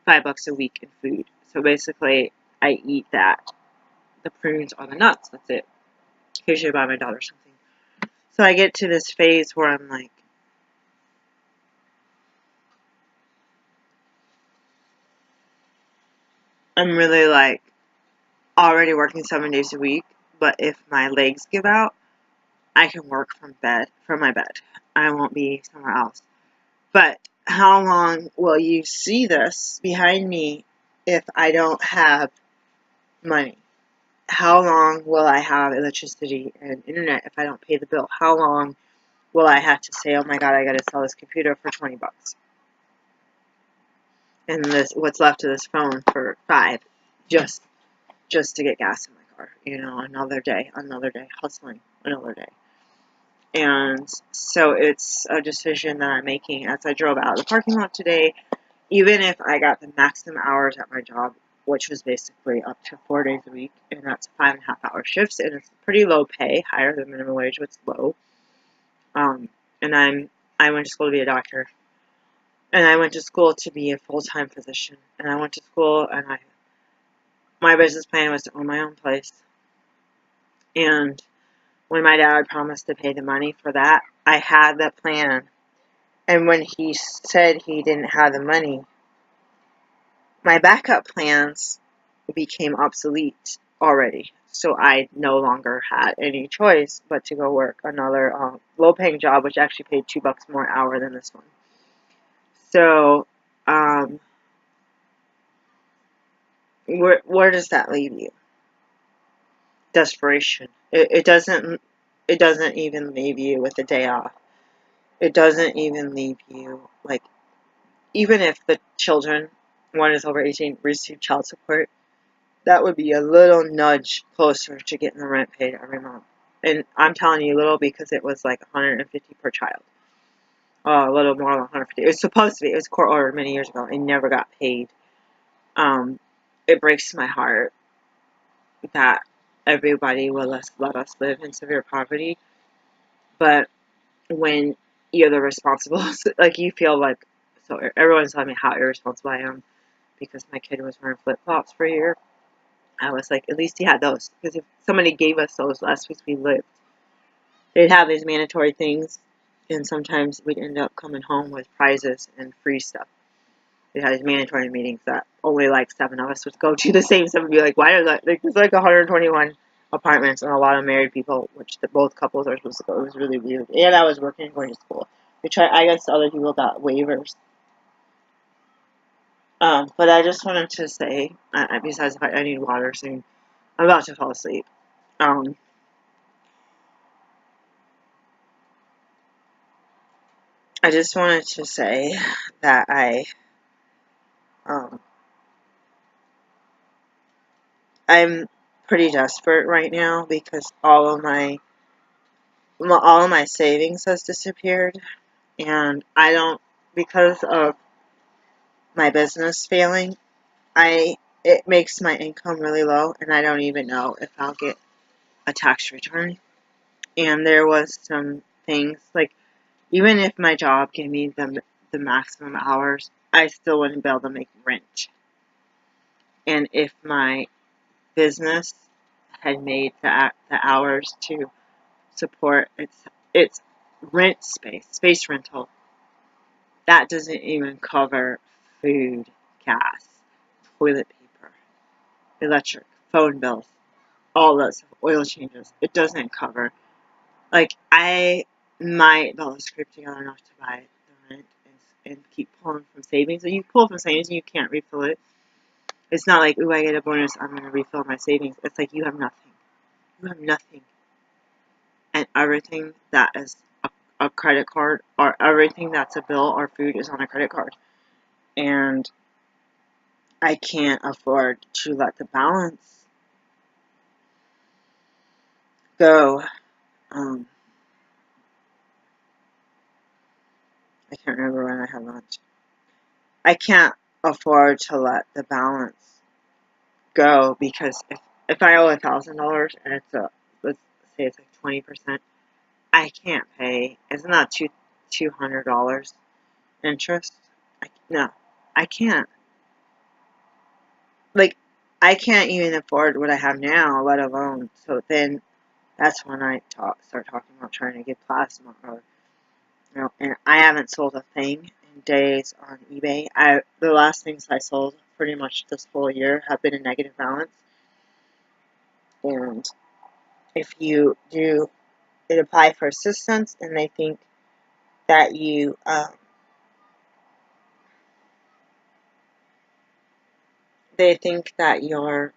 $5 a week in food. So basically, I eat that, the prunes or the nuts. That's it. Usually buy my daughter something. So I get to this phase where I'm like, I'm really like already working 7 days a week. But if my legs give out, I can work from my bed. I won't be somewhere else. But how long will you see this behind me if I don't have money? How long will I have electricity and internet if I don't pay the bill? How long will I have to say, oh my god, I gotta sell this computer for $20 and this what's left of this phone for $5 just to get gas in my car? Another day, hustling, another day. And so it's a decision that I'm making as I drove out of the parking lot today. Even if I got the maximum hours at my job, which was basically up to 4 days a week, and that's 5.5-hour shifts, and it's pretty low pay, higher than minimum wage, but it's low. And I went to school to be a doctor, and I went to school to be a full-time physician, and I went to school, and my business plan was to own my own place. And when my dad promised to pay the money for that, I had that plan. And when he said he didn't have the money, my backup plans became obsolete already. So I no longer had any choice but to go work another low-paying job, which actually paid $2 more an hour than this one. So, where does that leave you? Desperation. It doesn't even leave you with a day off. It doesn't even leave you, like, even if the children, one is over 18, receive child support, that would be a little nudge closer to getting the rent paid every month. And I'm telling you little because it was like $150 per child. A little more than $150. It was supposed to be. It was court ordered many years ago. It never got paid. It breaks my heart that everybody will let us live in severe poverty. But when you're the responsible, like you feel like, so everyone's telling me how irresponsible I am because my kid was wearing flip-flops for a year. I was like, at least he had those. Because if somebody gave us those last week we lived, they'd have these mandatory things, and sometimes we'd end up coming home with prizes and free stuff. They had these mandatory meetings that only like 7 of us would go to. The same 7 would be like, why is that? Like, there's like 121 apartments and a lot of married people, which both couples are supposed to go. It was really weird. And I was working and going to school. I guess other people got waivers. But I just wanted to say, besides the fact I need water soon, I'm about to fall asleep. I just wanted to say that I'm pretty desperate right now because all of my savings has disappeared, and I don't, because of my business failing, it makes my income really low, and I don't even know if I'll get a tax return. And there was some things, like, even if my job gave me the maximum hours, I still wouldn't be able to make rent. And if my business had made the hours to support its rent space rental, that doesn't even cover food, gas, toilet paper, electric, phone bills, all those oil changes. It doesn't cover. Like, I might be able to scrape together enough to buy the rent and keep pulling from savings. So you pull from savings and you can't refill it. It's not like, ooh, I get a bonus, I'm going to refill my savings. It's like you have nothing. You have nothing. And everything that is a credit card, or everything that's a bill or food is on a credit card. And I can't afford to let the balance go. I can't remember when I had lunch. I can't afford to let the balance go, because if I owe $1,000 and let's say it's like 20%, I can't pay. Isn't that $200 interest? No, I can't. Like, I can't even afford what I have now, let alone. So then, that's when I start talking about trying to get plasma, or and I haven't sold a thing in days on eBay. The last things I sold pretty much this full year have been a negative balance. And if you do apply for assistance and they think that your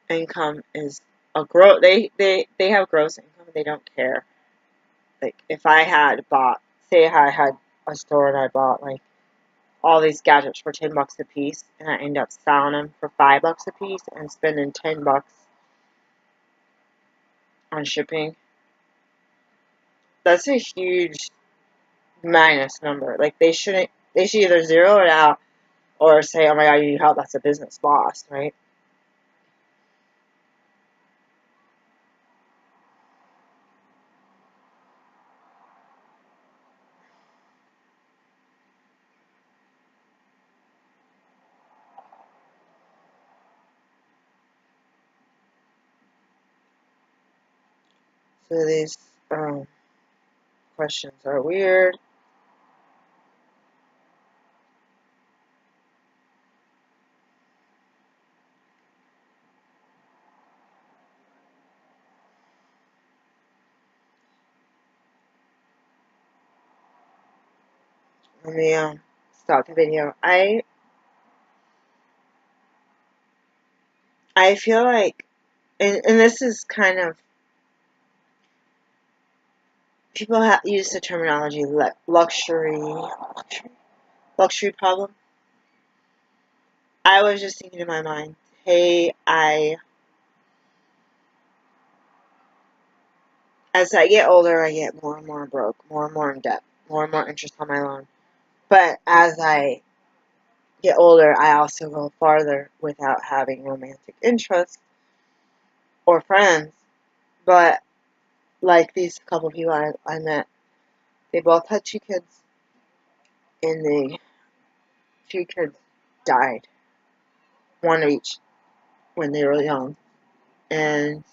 income is a gross, they have gross income, they don't care. Like, if I had bought, say I had a store and I bought like all these gadgets for $10 a piece, and I end up selling them for $5 a piece and spending $10 on shipping, that's a huge minus number. Like, they should either zero it out or say, oh my god, you need help, that's a business loss, right? So these questions are weird. Let me stop the video. I feel like, and this is kind of, people use the terminology luxury problem. I was just thinking in my mind, hey, as I get older, I get more and more broke, more and more in debt, more and more interest on my loan. But as I get older, I also go farther without having romantic interest or friends. But like these couple people I met, they both had 2 kids, and the 2 kids died, one of each, when they were young. And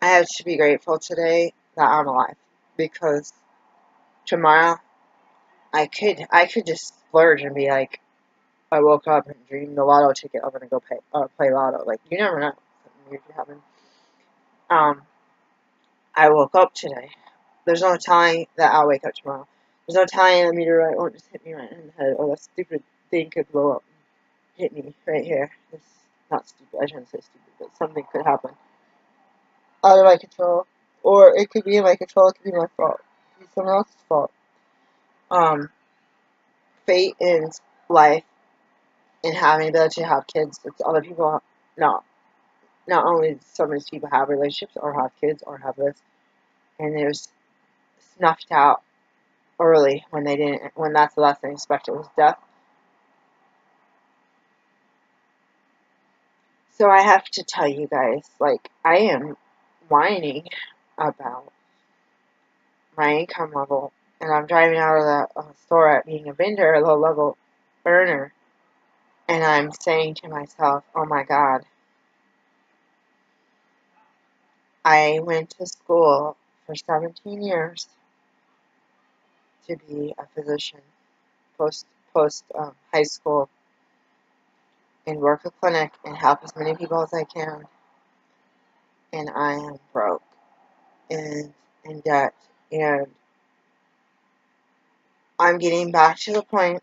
I have to be grateful today that I'm alive, because tomorrow I could just splurge and be like, I woke up and dreamed the lotto ticket, I'm gonna go play lotto. Like, you never know, something weird could happen. I woke up today. There's no telling that I'll wake up tomorrow. There's no telling the meteorite won't just hit me right in the head, or that stupid thing could blow up and hit me right here. It's not stupid, I shouldn't say stupid, but something could happen out of my control. Or it could be in my control, it could be my fault. It could be someone else's fault. Fate and life and having the ability to have kids, it's other people, not only some of these people have relationships or have kids or have this, and there's snuffed out early when that's the last thing expected was death. So I have to tell you guys, like, I am whining about my income level, and I'm driving out of the store at being a vendor, a low level earner, And I'm saying to myself, oh my God, I went to school for 17 years to be a physician, post high school, and work a clinic and help as many people as I can. And I am broke and in debt. And I'm getting back to the point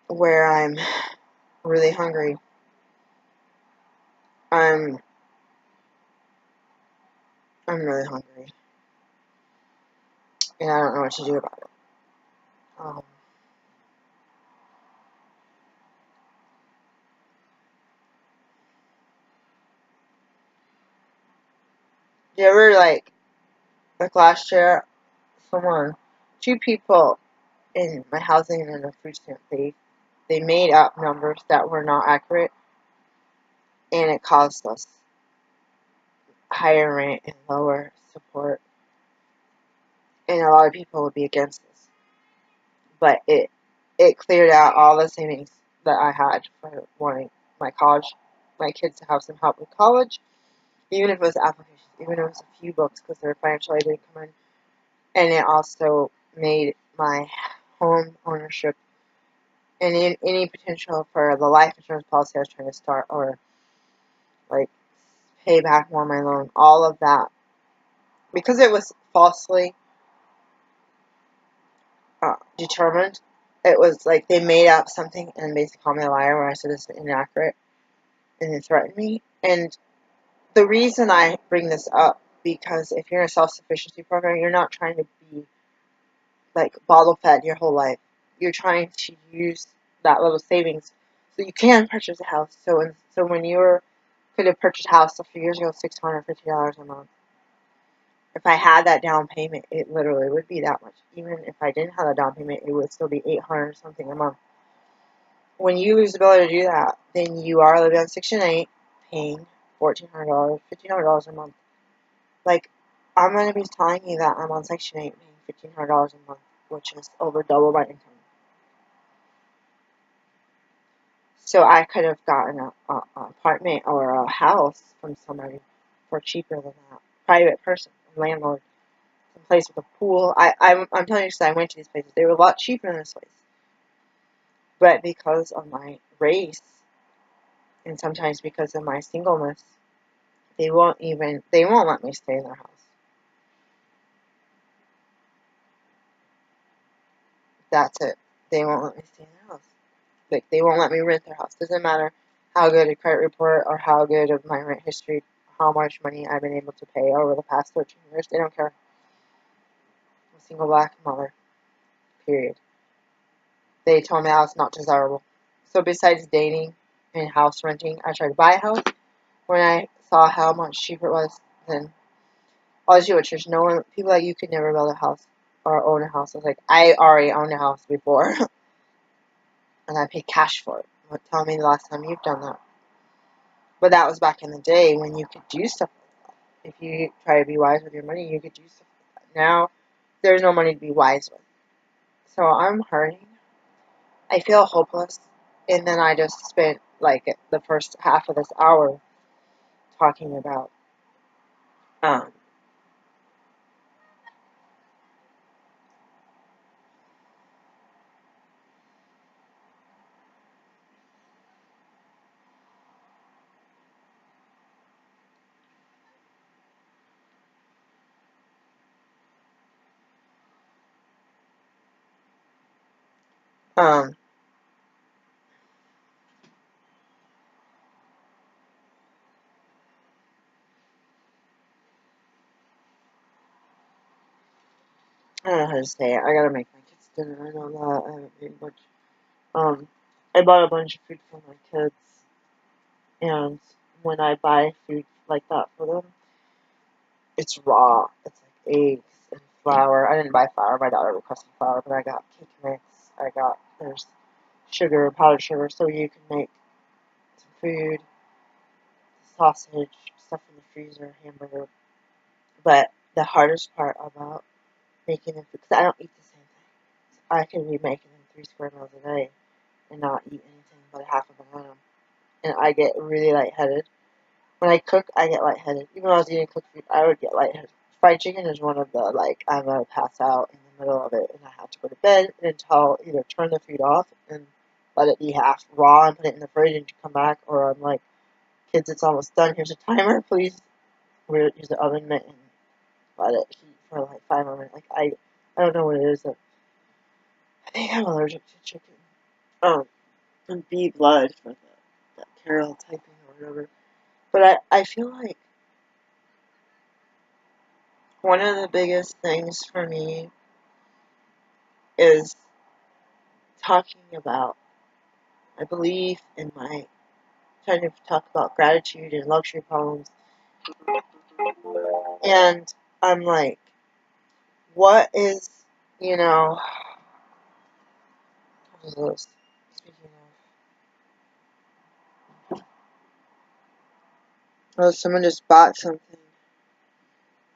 where I'm really hungry. I'm really hungry, and I don't know what to do about it. Do you ever like last year, two people in my housing and the food stamp, they made up numbers that were not accurate, and it caused us higher rent and lower support, and a lot of people would be against us. But it cleared out all the savings that I had for wanting my kids to have some help with college, even if it was applications, even if it was a few books because their financial aid didn't come in. And it also made my home ownership and any potential for the life insurance policy I was trying to start, or like pay back more of my loan, all of that, because it was falsely determined. It was like they made up something and basically called me a liar when I said it's inaccurate, and they threatened me. And the reason I bring this up, because if you're in a self-sufficiency program, you're not trying to be like bottle fed your whole life. You're trying to use that little savings so you can purchase a house. So when you could have purchased a house a few years ago, $650 a month. If I had that down payment, it literally would be that much. Even if I didn't have that down payment, it would still be $800 something a month. When you lose the ability to do that, then you are living on Section 8, paying $1,400, $1,500 a month. Like, I'm going to be telling you that I'm on Section 8 paying $1,500 a month, which is over double my income. So I could have gotten an apartment or a house from somebody for cheaper than that. Private person, a landlord, some place with a pool. I'm telling you, because I went to these places. They were a lot cheaper than this place. But because of my race, and sometimes because of my singleness, they won't let me stay in their house. That's it. They won't let me stay in their house. Like, they won't let me rent their house. Doesn't matter how good a credit report or how good of my rent history, how much money I've been able to pay over the past 13 years. They don't care. I'm a single black mother. Period. They told me I was not desirable. So besides dating and house renting, I tried to buy a house. When I saw how much cheaper it was, then all you which there's no one, people like you could never build a house or own a house. I was like, I already owned a house before, and I paid cash for it. Tell me the last time you've done that. But that was back in the day when you could do stuff like that. If you try to be wise with your money, you could do stuff like that. Now, there's no money to be wise with. So I'm hurting. I feel hopeless. And then I just spent like the first half of this hour talking about um, um, I don't know how to say it. I gotta make my kids dinner. I know that. I haven't made much. I bought a bunch of food for my kids, and when I buy food like that for them, it's raw. It's like eggs and flour. I didn't buy flour. My daughter requested flour, but I got cake mix. There's sugar, powdered sugar, so you can make some food, sausage, stuff in the freezer, hamburger. But the hardest part about making them, because I don't eat the same thing. So I could be making them 3 square meals a day. and not eat anything but half a banana. And I get really lightheaded. When I cook, I get lightheaded. Even when I was eating cooked food, I would get lightheaded. Fried chicken is one of the, like, I'm going to pass out in the middle of it, and I have to go to bed until either turn the food off and let it be half raw and put it in the fridge and come back, or I'm like, kids, it's almost done. Here's a timer. Please use the oven mitt and let it heat for like 5 more minutes. Like, I don't know what it is. I think I'm allergic to chicken. And B blood for that Carol typing or whatever. But I feel like one of the biggest things for me is talking about my belief in my, trying to talk about gratitude and luxury problems. And I'm like, what is, you know, what is this? Speaking of, oh, someone just bought something.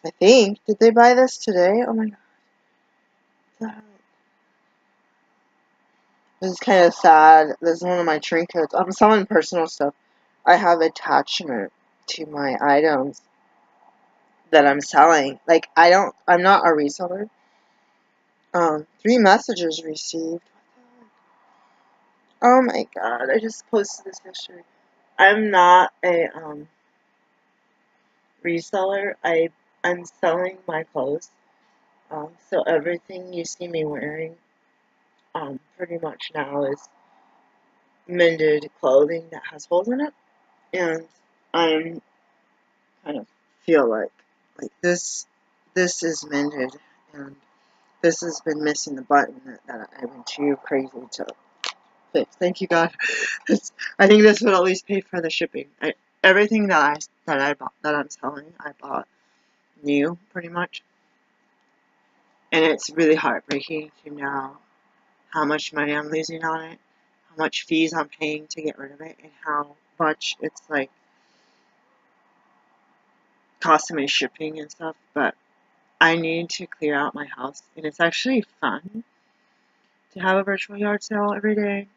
I think. Did they buy this today? Oh my god. This is kind of sad. This is one of my trinkets. I'm selling personal stuff. I have attachment to my items that I'm selling. Like, I'm not a reseller. 3 messages received. Oh my god, I just posted this yesterday. I'm not a, reseller. I'm selling my clothes. So everything you see me wearing, pretty much now is mended clothing that has holes in it. And I'm kind of feel like this is mended, and this has been missing the button that I've been too crazy to fix. Thank you, God. I think this would at least pay for the shipping. Everything that I bought, that I'm selling, I bought new pretty much, and it's really heartbreaking to know how much money I'm losing on it, how much fees I'm paying to get rid of it, and how much it's like costing me shipping and stuff. But I need to clear out my house, and it's actually fun to have a virtual yard sale every day.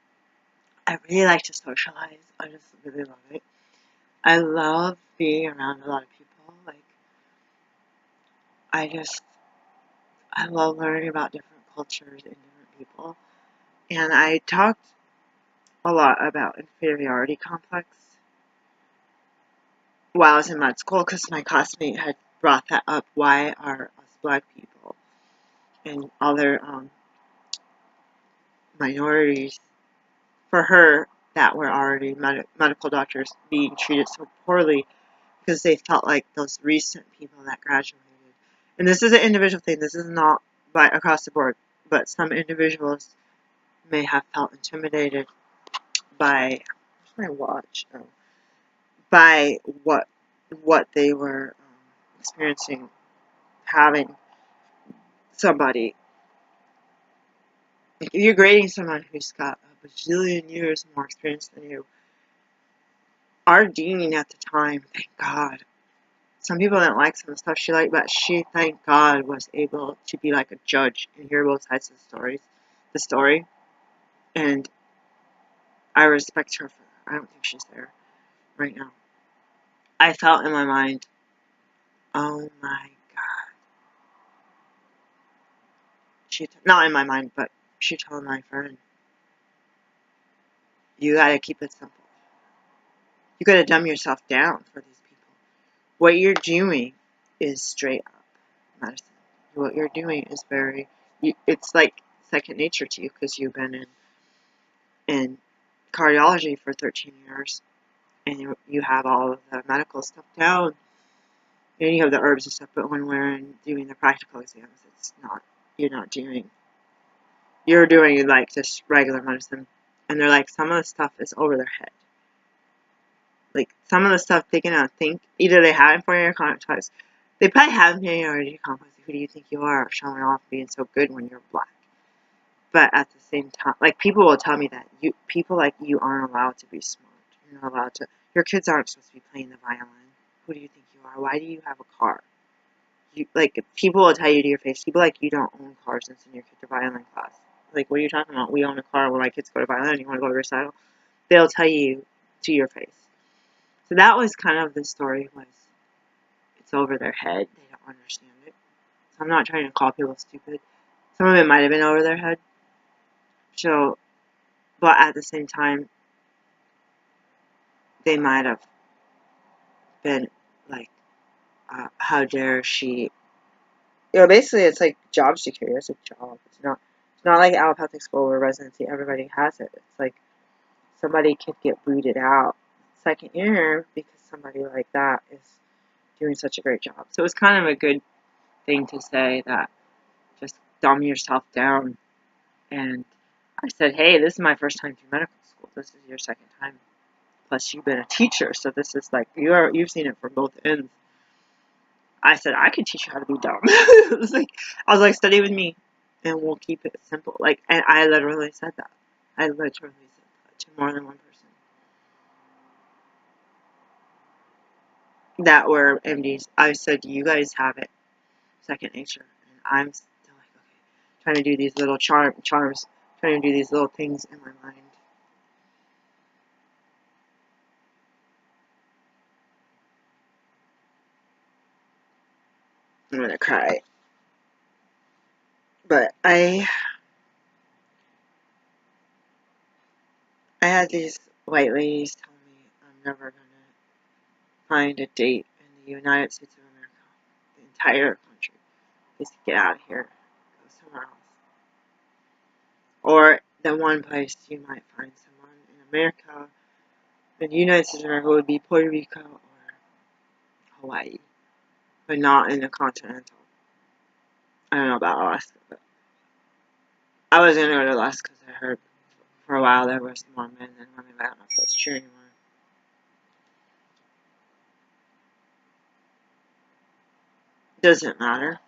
I really like to socialize. I just really love it. I love being around a lot of people. Like, I love learning about different cultures and different people. And I talked a lot about inferiority complex while I was in med school, because my classmate had brought that up. Why are us black people and other minorities, for her, that were already medical doctors, being treated so poorly because they felt like those recent people that graduated. And this is an individual thing. This is not by across the board, but some individuals may have felt intimidated by, where's my watch? Oh, by what they were experiencing, having somebody. If you're grading someone who's got a bajillion years more experience than you, our dean at the time, thank God. Some people didn't like some of the stuff she liked, but she, thank God, was able to be like a judge and hear both sides of the story. And I respect her for that. I don't think she's there right now. I felt in my mind, oh my God. Not in my mind, but she told my friend, you gotta keep it simple. You gotta dumb yourself down for these people. What you're doing is straight up medicine. What you're doing is it's like second nature to you, because you've been in cardiology for 13 years, and you have all of the medical stuff down, and you have the herbs and stuff, but when we're doing the practical exams, you're doing like just regular medicine, and they're like, some of the stuff is over their head. Like, some of the stuff they cannot think, either they have inferiority complex, they probably have inferiority complex. Who do you think you are, showing off being so good when you're black? But at the same time, like, people will tell me that people like you aren't allowed to be smart. You're not allowed to. Your kids aren't supposed to be playing the violin. Who do you think you are? Why do you have a car? People will tell you to your face, people like you don't own cars and send your kid to violin class. Like, what are you talking about? We own a car when my kids go to violin. You want to go to recital? They'll tell you to your face. So that was kind of the story. Was it's over their head. They don't understand it. So I'm not trying to call people stupid. Some of it might have been over their head. So, but at the same time, they might have been like, how dare she? Basically, it's like job security. It's a job. It's not like allopathic school where residency everybody has it. It's like somebody could get booted out second year because somebody like that is doing such a great job. So it's kind of a good thing to say that just dumb yourself down. And I said, hey, this is my first time through medical school. This is your second time. Plus, you've been a teacher, so this is like you've seen it from both ends. I said I could teach you how to be dumb. I was like, study with me, and we'll keep it simple. Like, and I literally said that. I literally said that to more than one person that were MDs. I said, you guys have it, second nature, and I'm still like, okay, trying to do these little charms, trying to do these little things in my mind. I'm gonna cry. But I had these white ladies tell me I'm never gonna find a date in the United States of America, the entire country, is to get out of here, go somewhere else. Or the one place you might find someone in America, in the United States of America, would be Puerto Rico or Hawaii, but not in the continental. I don't know about Alaska, but I was gonna go to Alaska because I heard for a while there was more men than women, but I don't know if that's true anymore. Doesn't matter.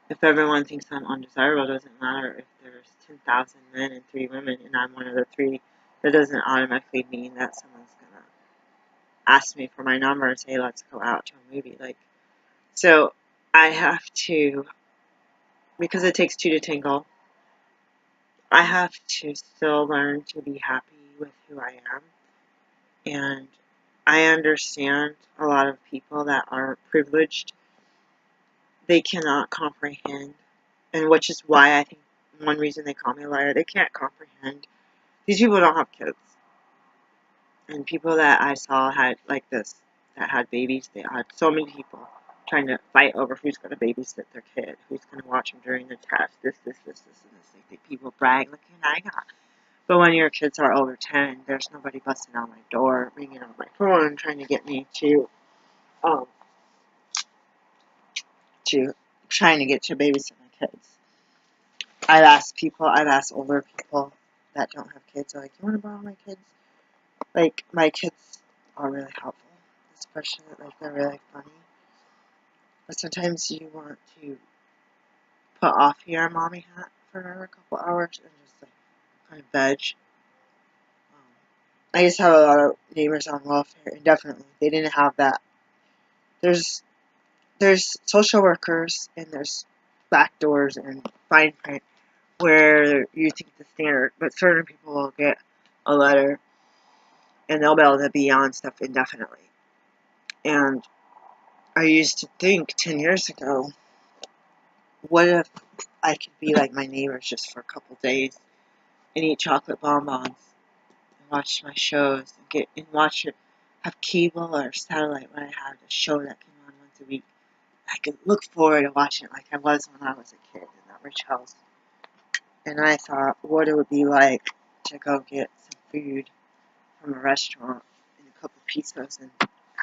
If everyone thinks I'm undesirable, it doesn't matter if there's 10,000 men and 3 women and I'm one of the 3. That doesn't automatically mean that someone's gonna ask me for my number and say, let's go out to a movie. Like, so I have to, because it takes 2 to tango, I have to still learn to be happy with who I am. And I understand a lot of people that are privileged, they cannot comprehend, and which is why I think one reason they call me a liar, they can't comprehend. These people don't have kids. And people that I saw had like this, that had babies, they had so many people trying to fight over who's going to babysit their kid, who's going to watch them during the test, this, and this. Like, people brag, look what I got. But when your kids are over 10, there's nobody busting on my door, ringing on my phone, trying to get me to trying to get to babysit my kids. I've asked older people that don't have kids, like, you want to borrow my kids? Like, my kids are really helpful, especially, like, they're really funny. But sometimes you want to put off your mommy hat for a couple hours and just, like, kind of veg. I used to have a lot of neighbors on welfare, and definitely, they didn't have that. There's social workers, and there's back doors and fine print where you think the standard, but certain people will get a letter and they'll be able to be on stuff indefinitely. And I used to think 10 years ago, what if I could be like my neighbors just for a couple days and eat chocolate bonbons and watch my shows and watch it, have cable or satellite when I had a show that came on once a week. I could look forward to watching it like I was when I was a kid in that rich house. And I thought what it would be like to go get some food from a restaurant and a couple pizzas and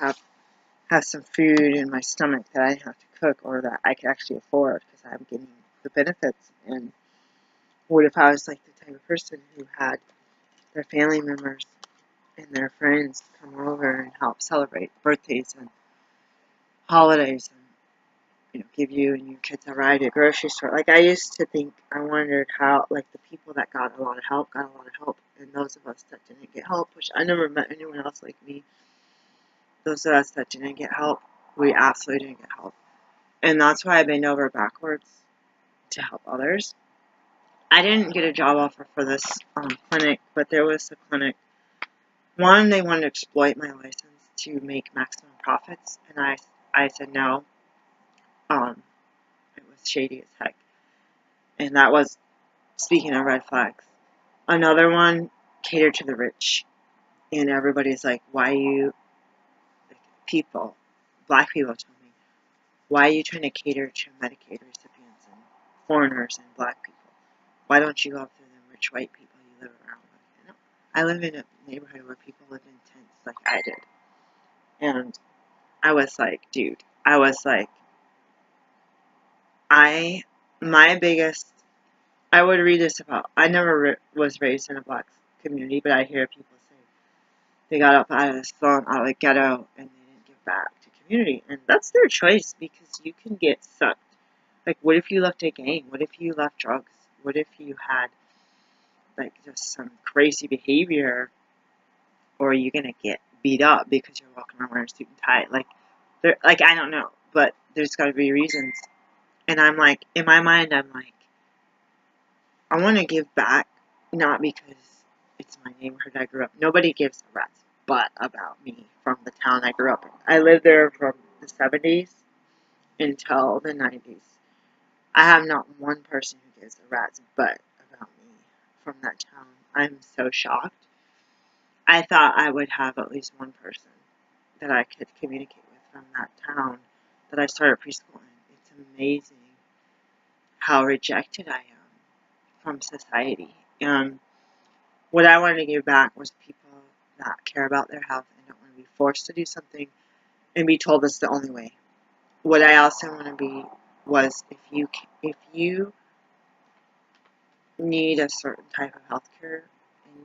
have some food in my stomach that I didn't have to cook or that I could actually afford because I'm getting the benefits. And what if I was like the type of person who had their family members and their friends come over and help celebrate birthdays and holidays and, give you and your kids a ride to a grocery store. Like, I used to think, I wondered how, like, the people that got a lot of help, and those of us that didn't get help, which I never met anyone else like me, those of us that didn't get help, we absolutely didn't get help. And that's why I bend over backwards to help others. I didn't get a job offer for this clinic, but there was a clinic. One, they wanted to exploit my license to make maximum profits, and I said no. It was shady as heck, and that was, speaking of red flags. Another one catered to the rich, and everybody's like, why you, like, people, black people told me, why are you trying to cater to Medicaid recipients and foreigners and black people? Why don't you go after the rich white people you live around with? You know, I live in a neighborhood where people live in tents like I did. And I was like, dude, my biggest, I would read this about, I never was raised in a black community, but I hear people say they got up out of the slum, out of the ghetto, and they didn't give back to community. And that's their choice, because you can get sucked. Like, what if you left a gang? What if you left drugs? What if you had, like, just some crazy behavior? Or are you gonna get beat up because you're walking around wearing a suit and tie? Like, I don't know, but there's gotta be reasons. And I'm like, in my mind, I'm like, I want to give back, not because it's my neighborhood I grew up. Nobody gives a rat's butt about me from the town I grew up in. I lived there from the 70s until the 90s. I have not one person who gives a rat's butt about me from that town. I'm so shocked. I thought I would have at least one person that I could communicate with from that town that I started preschool in. It's amazing how rejected I am from society. And what I wanted to give back was people that care about their health and don't want to be forced to do something and be told it's the only way. What I also want to be was, if you need a certain type of health care, and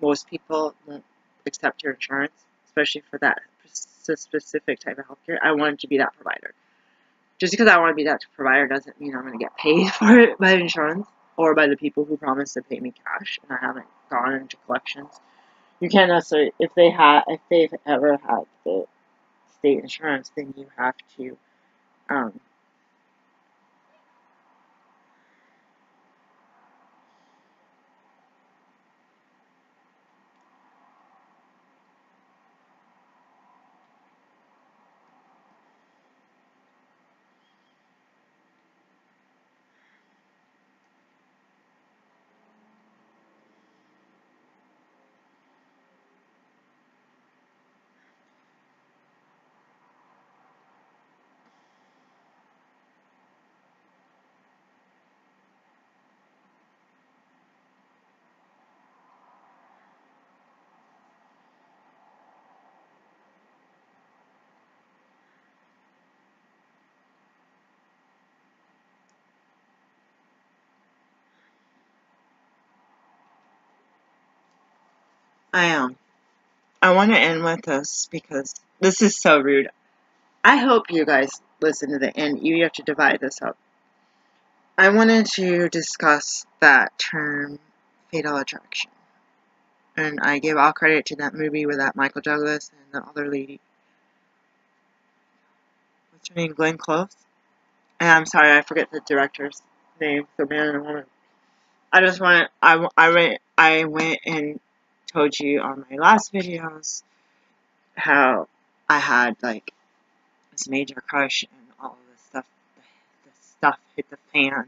most people won't accept your insurance, especially for that specific type of health care, I wanted to be that provider. Just because I want to be that provider doesn't mean I'm going to get paid for it by insurance or by the people who promised to pay me cash, and I haven't gone into collections. You can't necessarily, if they've ever had the state insurance, then you have to, um, I want to end with this because this is so rude. I hope you guys listen to the end. You have to divide this up. I wanted to discuss that term, fatal attraction. And I give all credit to that movie with that Michael Douglas and the other lady. What's her name? Glenn Close? And I'm sorry, I forget the director's name. The man and woman. I just want to, I went and told you on my last videos how I had, like, this major crush and all of this stuff. The stuff hit the fan.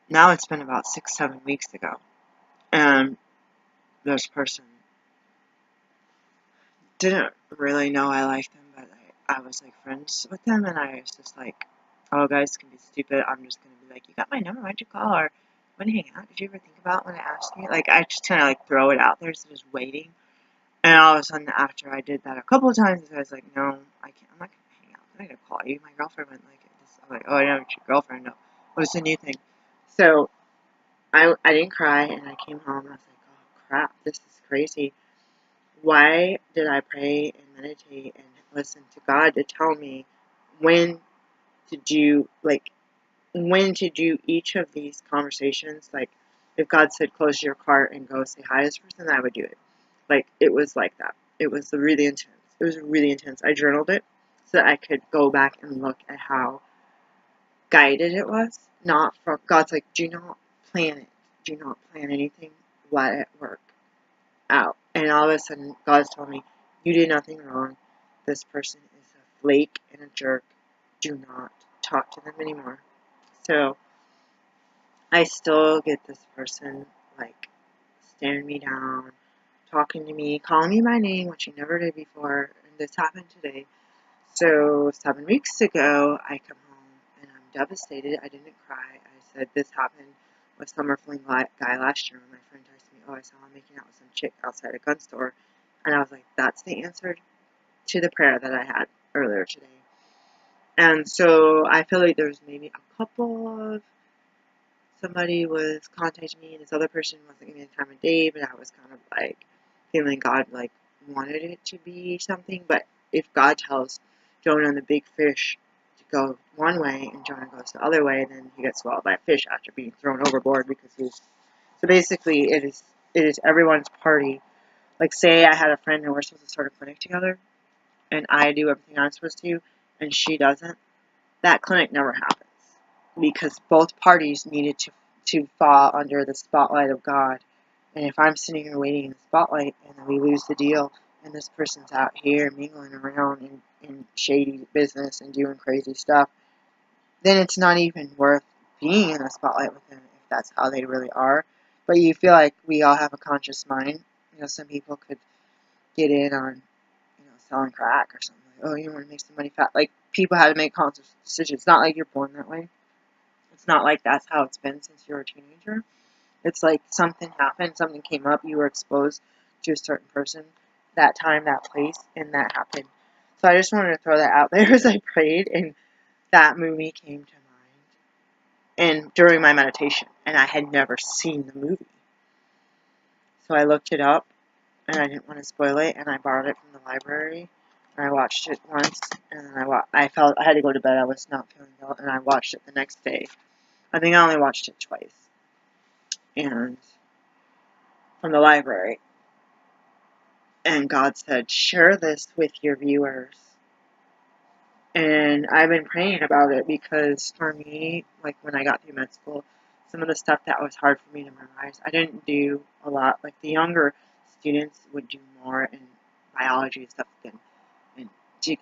Now it's been about 6-7 weeks ago. And this person didn't really know I liked them, but I was, like, friends with them, and I was just like, oh, guys can be stupid. I'm just going to be like, you got my number, why'd you call? Or, want to hang out? Did you ever think about when I asked you? Like, I just kind of, like, throw it out there, so just waiting. And all of a sudden, after I did that a couple of times, I was like, no, I can't. I'm not going to hang out. I'm not going to call you. My girlfriend wouldn't like it. I'm like, oh, I know, it's your girlfriend. No. What's the new thing? So, I didn't cry, and I came home, and I was like, oh, crap, this is crazy. Why did I pray and meditate and listen to God to tell me when to do, like, when to do each of these conversations? Like, if God said, close your cart and go say hi to this person, I would do it. Like, it was like that. It was really intense. It was really intense. I journaled it so that I could go back and look at how guided it was. not from, God's like, do not plan it. Do not plan anything. Let it work out. And all of a sudden, God's told me, you did nothing wrong. This person is a flake and a jerk. Do not talk to them anymore. So I still get this person like staring me down, talking to me, calling me by name, which he never did before. And this happened today. So 7 weeks ago, I come home and I'm devastated. I didn't cry. I said this happened with Summer Fling guy last year when my friend texted me, oh, I saw him making out with some chick outside a gun store. And I was like, that's the answer to the prayer that I had earlier today. And so I feel like there's maybe a couple of, somebody was contacting me and this other person wasn't giving me the time of day, but I was kind of like feeling God like wanted it to be something. But if God tells Jonah and the big fish to go one way and Jonah goes the other way, then he gets swallowed by a fish after being thrown overboard because he's, so basically it is everyone's party. Like say I had a friend and we're supposed to start a clinic together and I do everything I'm supposed to and she doesn't, that clinic never happens because both parties needed to fall under the spotlight of God. And if I'm sitting here waiting in the spotlight and then we lose the deal and this person's out here mingling around in shady business and doing crazy stuff, then it's not even worth being in the spotlight with them if that's how they really are. But you feel like we all have a conscious mind. You know, some people could get in on, you know, selling crack or something. Like, oh, you want to make some money fat. Like, people have to make conscious decisions. It's not like you're born that way. It's not like that's how it's been since you were a teenager. It's like something happened, something came up, you were exposed to a certain person, that time, that place, and that happened. So I just wanted to throw that out there as I prayed, and that movie came to mind. And during my meditation, and I had never seen the movie. So I looked it up, and I didn't want to spoil it, and I borrowed it from the library. And I watched it once, and then I felt I had to go to bed. I was not feeling well, and I watched it the next day. I think I only watched it twice, and from the library. And God said, share this with your viewers. And I've been praying about it because for me, like when I got through med school, some of the stuff that was hard for me to memorize, I didn't do a lot. Like the younger students would do more in biology and stuff than in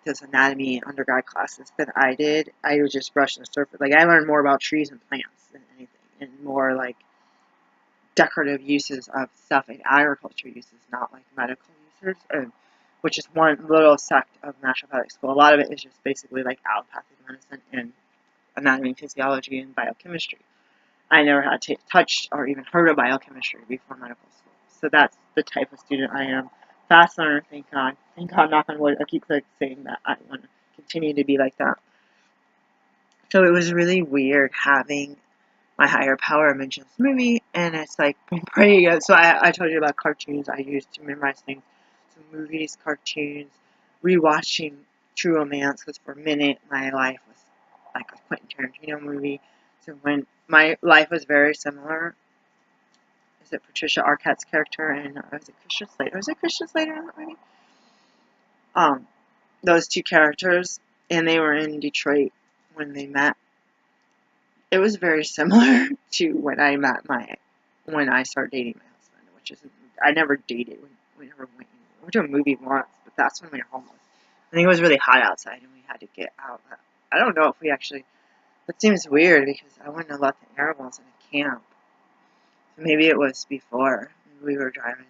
those anatomy and undergrad classes than I did. I was just brushing the surface. Like I learned more about trees and plants than anything, and more like decorative uses of stuff in agriculture uses, not like medical uses, which is one little sect of naturopathic school. A lot of it is just basically like allopathic medicine and anatomy and physiology and biochemistry. I never had touched or even heard of biochemistry before medical school. So that's the type of student I am. Fast learner, thank God. Thank God, knock on wood. I keep saying that I want to continue to be like that. So it was really weird having my higher power mentions the movie, and it's like praying it. So I told you about cartoons I used to memorize things. So movies, cartoons, rewatching True Romance, because for a minute my life was like a Quentin Tarantino movie. So when my life was very similar, is it Patricia Arquette's character and was it Christian Slater? Was it Christian Slater in that movie? Those two characters, and they were in Detroit when they met. It was very similar to when I started dating my husband, which is, I never dated, we never went to a movie once, but that's when we were homeless. I think it was really hot outside and we had to get out. I don't know if we actually, that seems weird because I wouldn't have left the animals in a camp. So maybe it was before, maybe we were driving,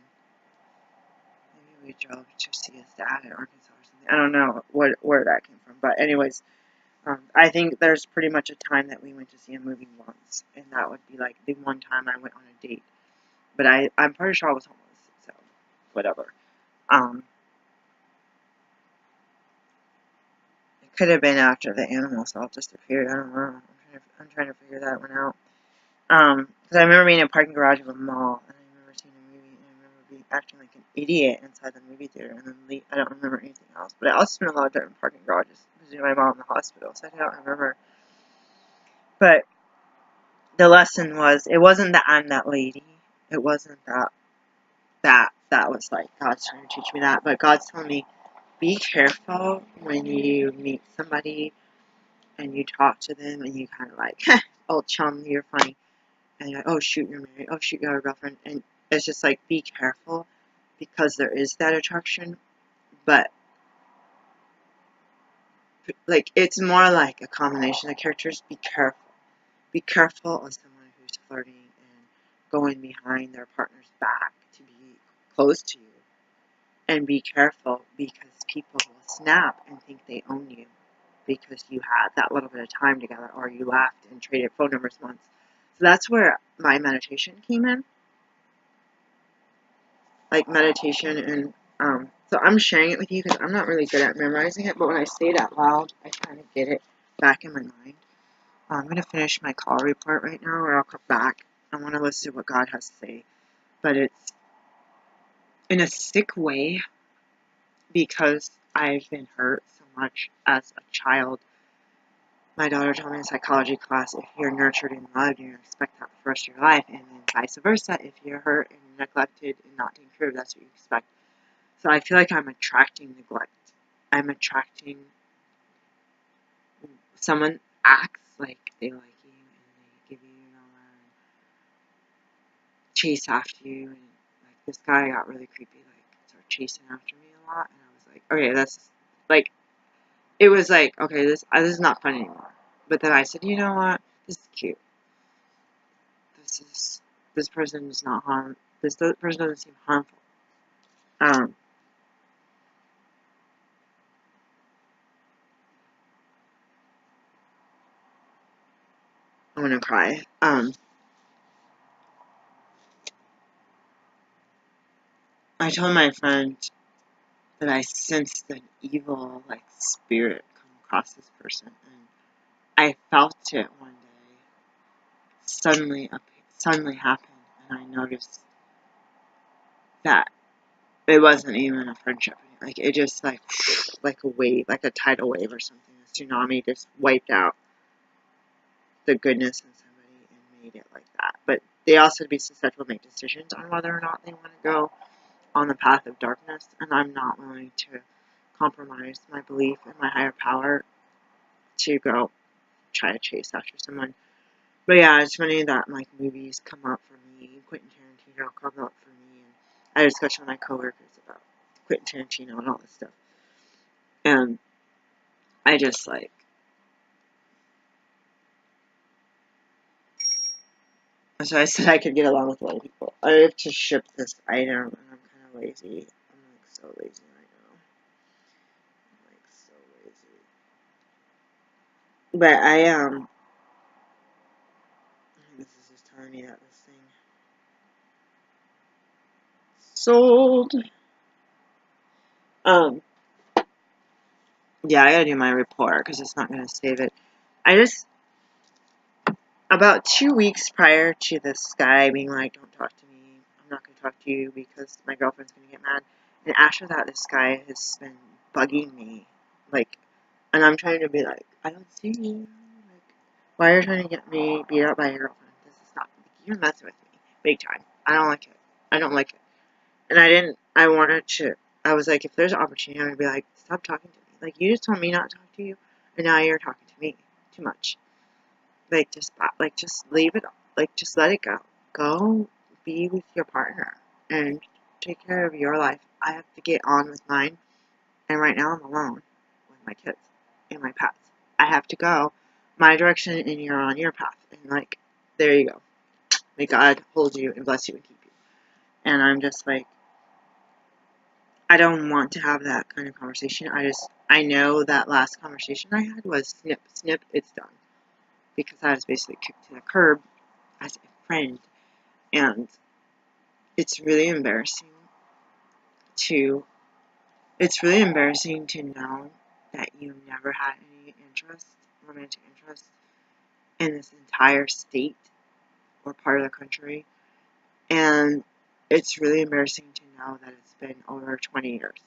maybe we drove to see his dad in Arkansas or something. I don't know where that came from, but anyways, I think there's pretty much a time that we went to see a movie once, and that would be like the one time I went on a date. But I'm pretty sure I was homeless, so whatever. It could have been after the animals all disappeared. I don't know. I'm trying to figure that one out. Because I remember being in a parking garage of a mall, and I remember seeing a movie, and I remember being acting like an idiot inside the movie theater, and then I don't remember anything else. But I also spent a lot of time in parking garages visiting my mom in the hospital, so I don't remember. But the lesson was, it wasn't that I'm that lady. It wasn't that was like God's trying to teach me that. But God's telling me, be careful when you meet somebody and you talk to them and you kind of like, oh chum, you're funny, and you're like, oh shoot, you're married, oh shoot, you have a girlfriend, and it's just like, be careful, because there is that attraction, but like it's more like a combination of characters. Be careful. Be careful of someone who's flirting and going behind their partner's back to be close to you. And be careful, because people will snap and think they own you because you had that little bit of time together, or you laughed and traded phone numbers once. So that's where my meditation came in. Like meditation, and so I'm sharing it with you because I'm not really good at memorizing it, but when I say it out loud, I kind of get it back in my mind. I'm going to finish my call report right now, or I'll come back. I want to listen to what God has to say. But it's in a sick way, because I've been hurt so much as a child. My daughter told me in psychology class, if you're nurtured and loved, you expect that for the rest of your life. And then vice versa, if you're hurt and neglected and not taken care of, that's what you expect. So I feel like I'm attracting neglect. I'm attracting someone acts like they like you, and they give you your number and chase after you, and like this guy got really creepy, like started chasing after me a lot, and I was like, okay, that's like, it was like, okay, this is not fun anymore. But then I said, you know what, this is cute. This person is not harm. This person doesn't seem harmful. I'm gonna cry. I told my friend that I sensed an evil, like, spirit come across this person, and I felt it one day suddenly happen, and I noticed that it wasn't even a friendship. Like, it just, like a wave, like a tidal wave or something. A tsunami just wiped out the goodness in somebody and made it like that. But they also, to be susceptible, make decisions on whether or not they want to go on the path of darkness, and I'm not willing to compromise my belief in my higher power to go try to chase after someone. But yeah, it's funny that like movies come up for me. Quentin Tarantino comes up for me, and I discussed with my coworkers about Quentin Tarantino and all this stuff. And I just like, so I said I could get along with a lot of people. I have to ship this item, and I'm kind of lazy. I'm like so lazy right now. I'm like so lazy. But this is just telling me that this thing sold. Yeah, I gotta do my report because it's not gonna save it. I just, about 2 weeks prior to this guy being like, don't talk to me, I'm not gonna talk to you because my girlfriend's gonna get mad. And after that, this guy has been bugging me, like, and I'm trying to be like, I don't see you. Like, why are you trying to get me beat up by your girlfriend? This is not, you're messing with me, big time. I don't like it. I don't like it. And I wanted to, I was like, if there's an opportunity, I'm gonna be like, stop talking to me. Like, you just told me not to talk to you, and now you're talking to me too much. Like, just leave it. Like, just let it go. Go be with your partner and take care of your life. I have to get on with mine, and right now I'm alone with my kids and my pets. I have to go my direction, and you're on your path. And like, there you go. May God hold you and bless you and keep you. And I'm just like, I don't want to have that kind of conversation. I know that last conversation I had was snip, it's done. Because I was basically kicked to the curb as a friend. And it's really embarrassing to, know that you never had any romantic interest in this entire state or part of the country. And it's really embarrassing to know that it's been over 20 years.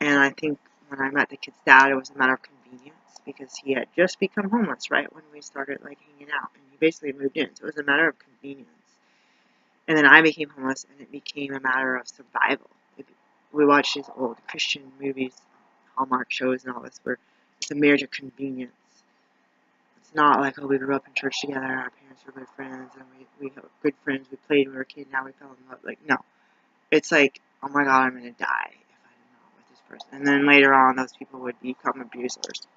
And I think when I met the kid's dad, it was a matter of convenience because he had just become homeless right when we started like hanging out, and he basically moved in. So it was a matter of convenience. And then I became homeless, and it became a matter of survival. We watched these old Christian movies, Hallmark shows, and all this, where It's a marriage of convenience. It's not like, oh, we grew up in church together, our parents were good friends, and we were good friends, we played when we were a kid, now we fell in love. Like, no. It's like, oh my god, I'm gonna die if I'm not with this person. And then later on, those people would become abusers.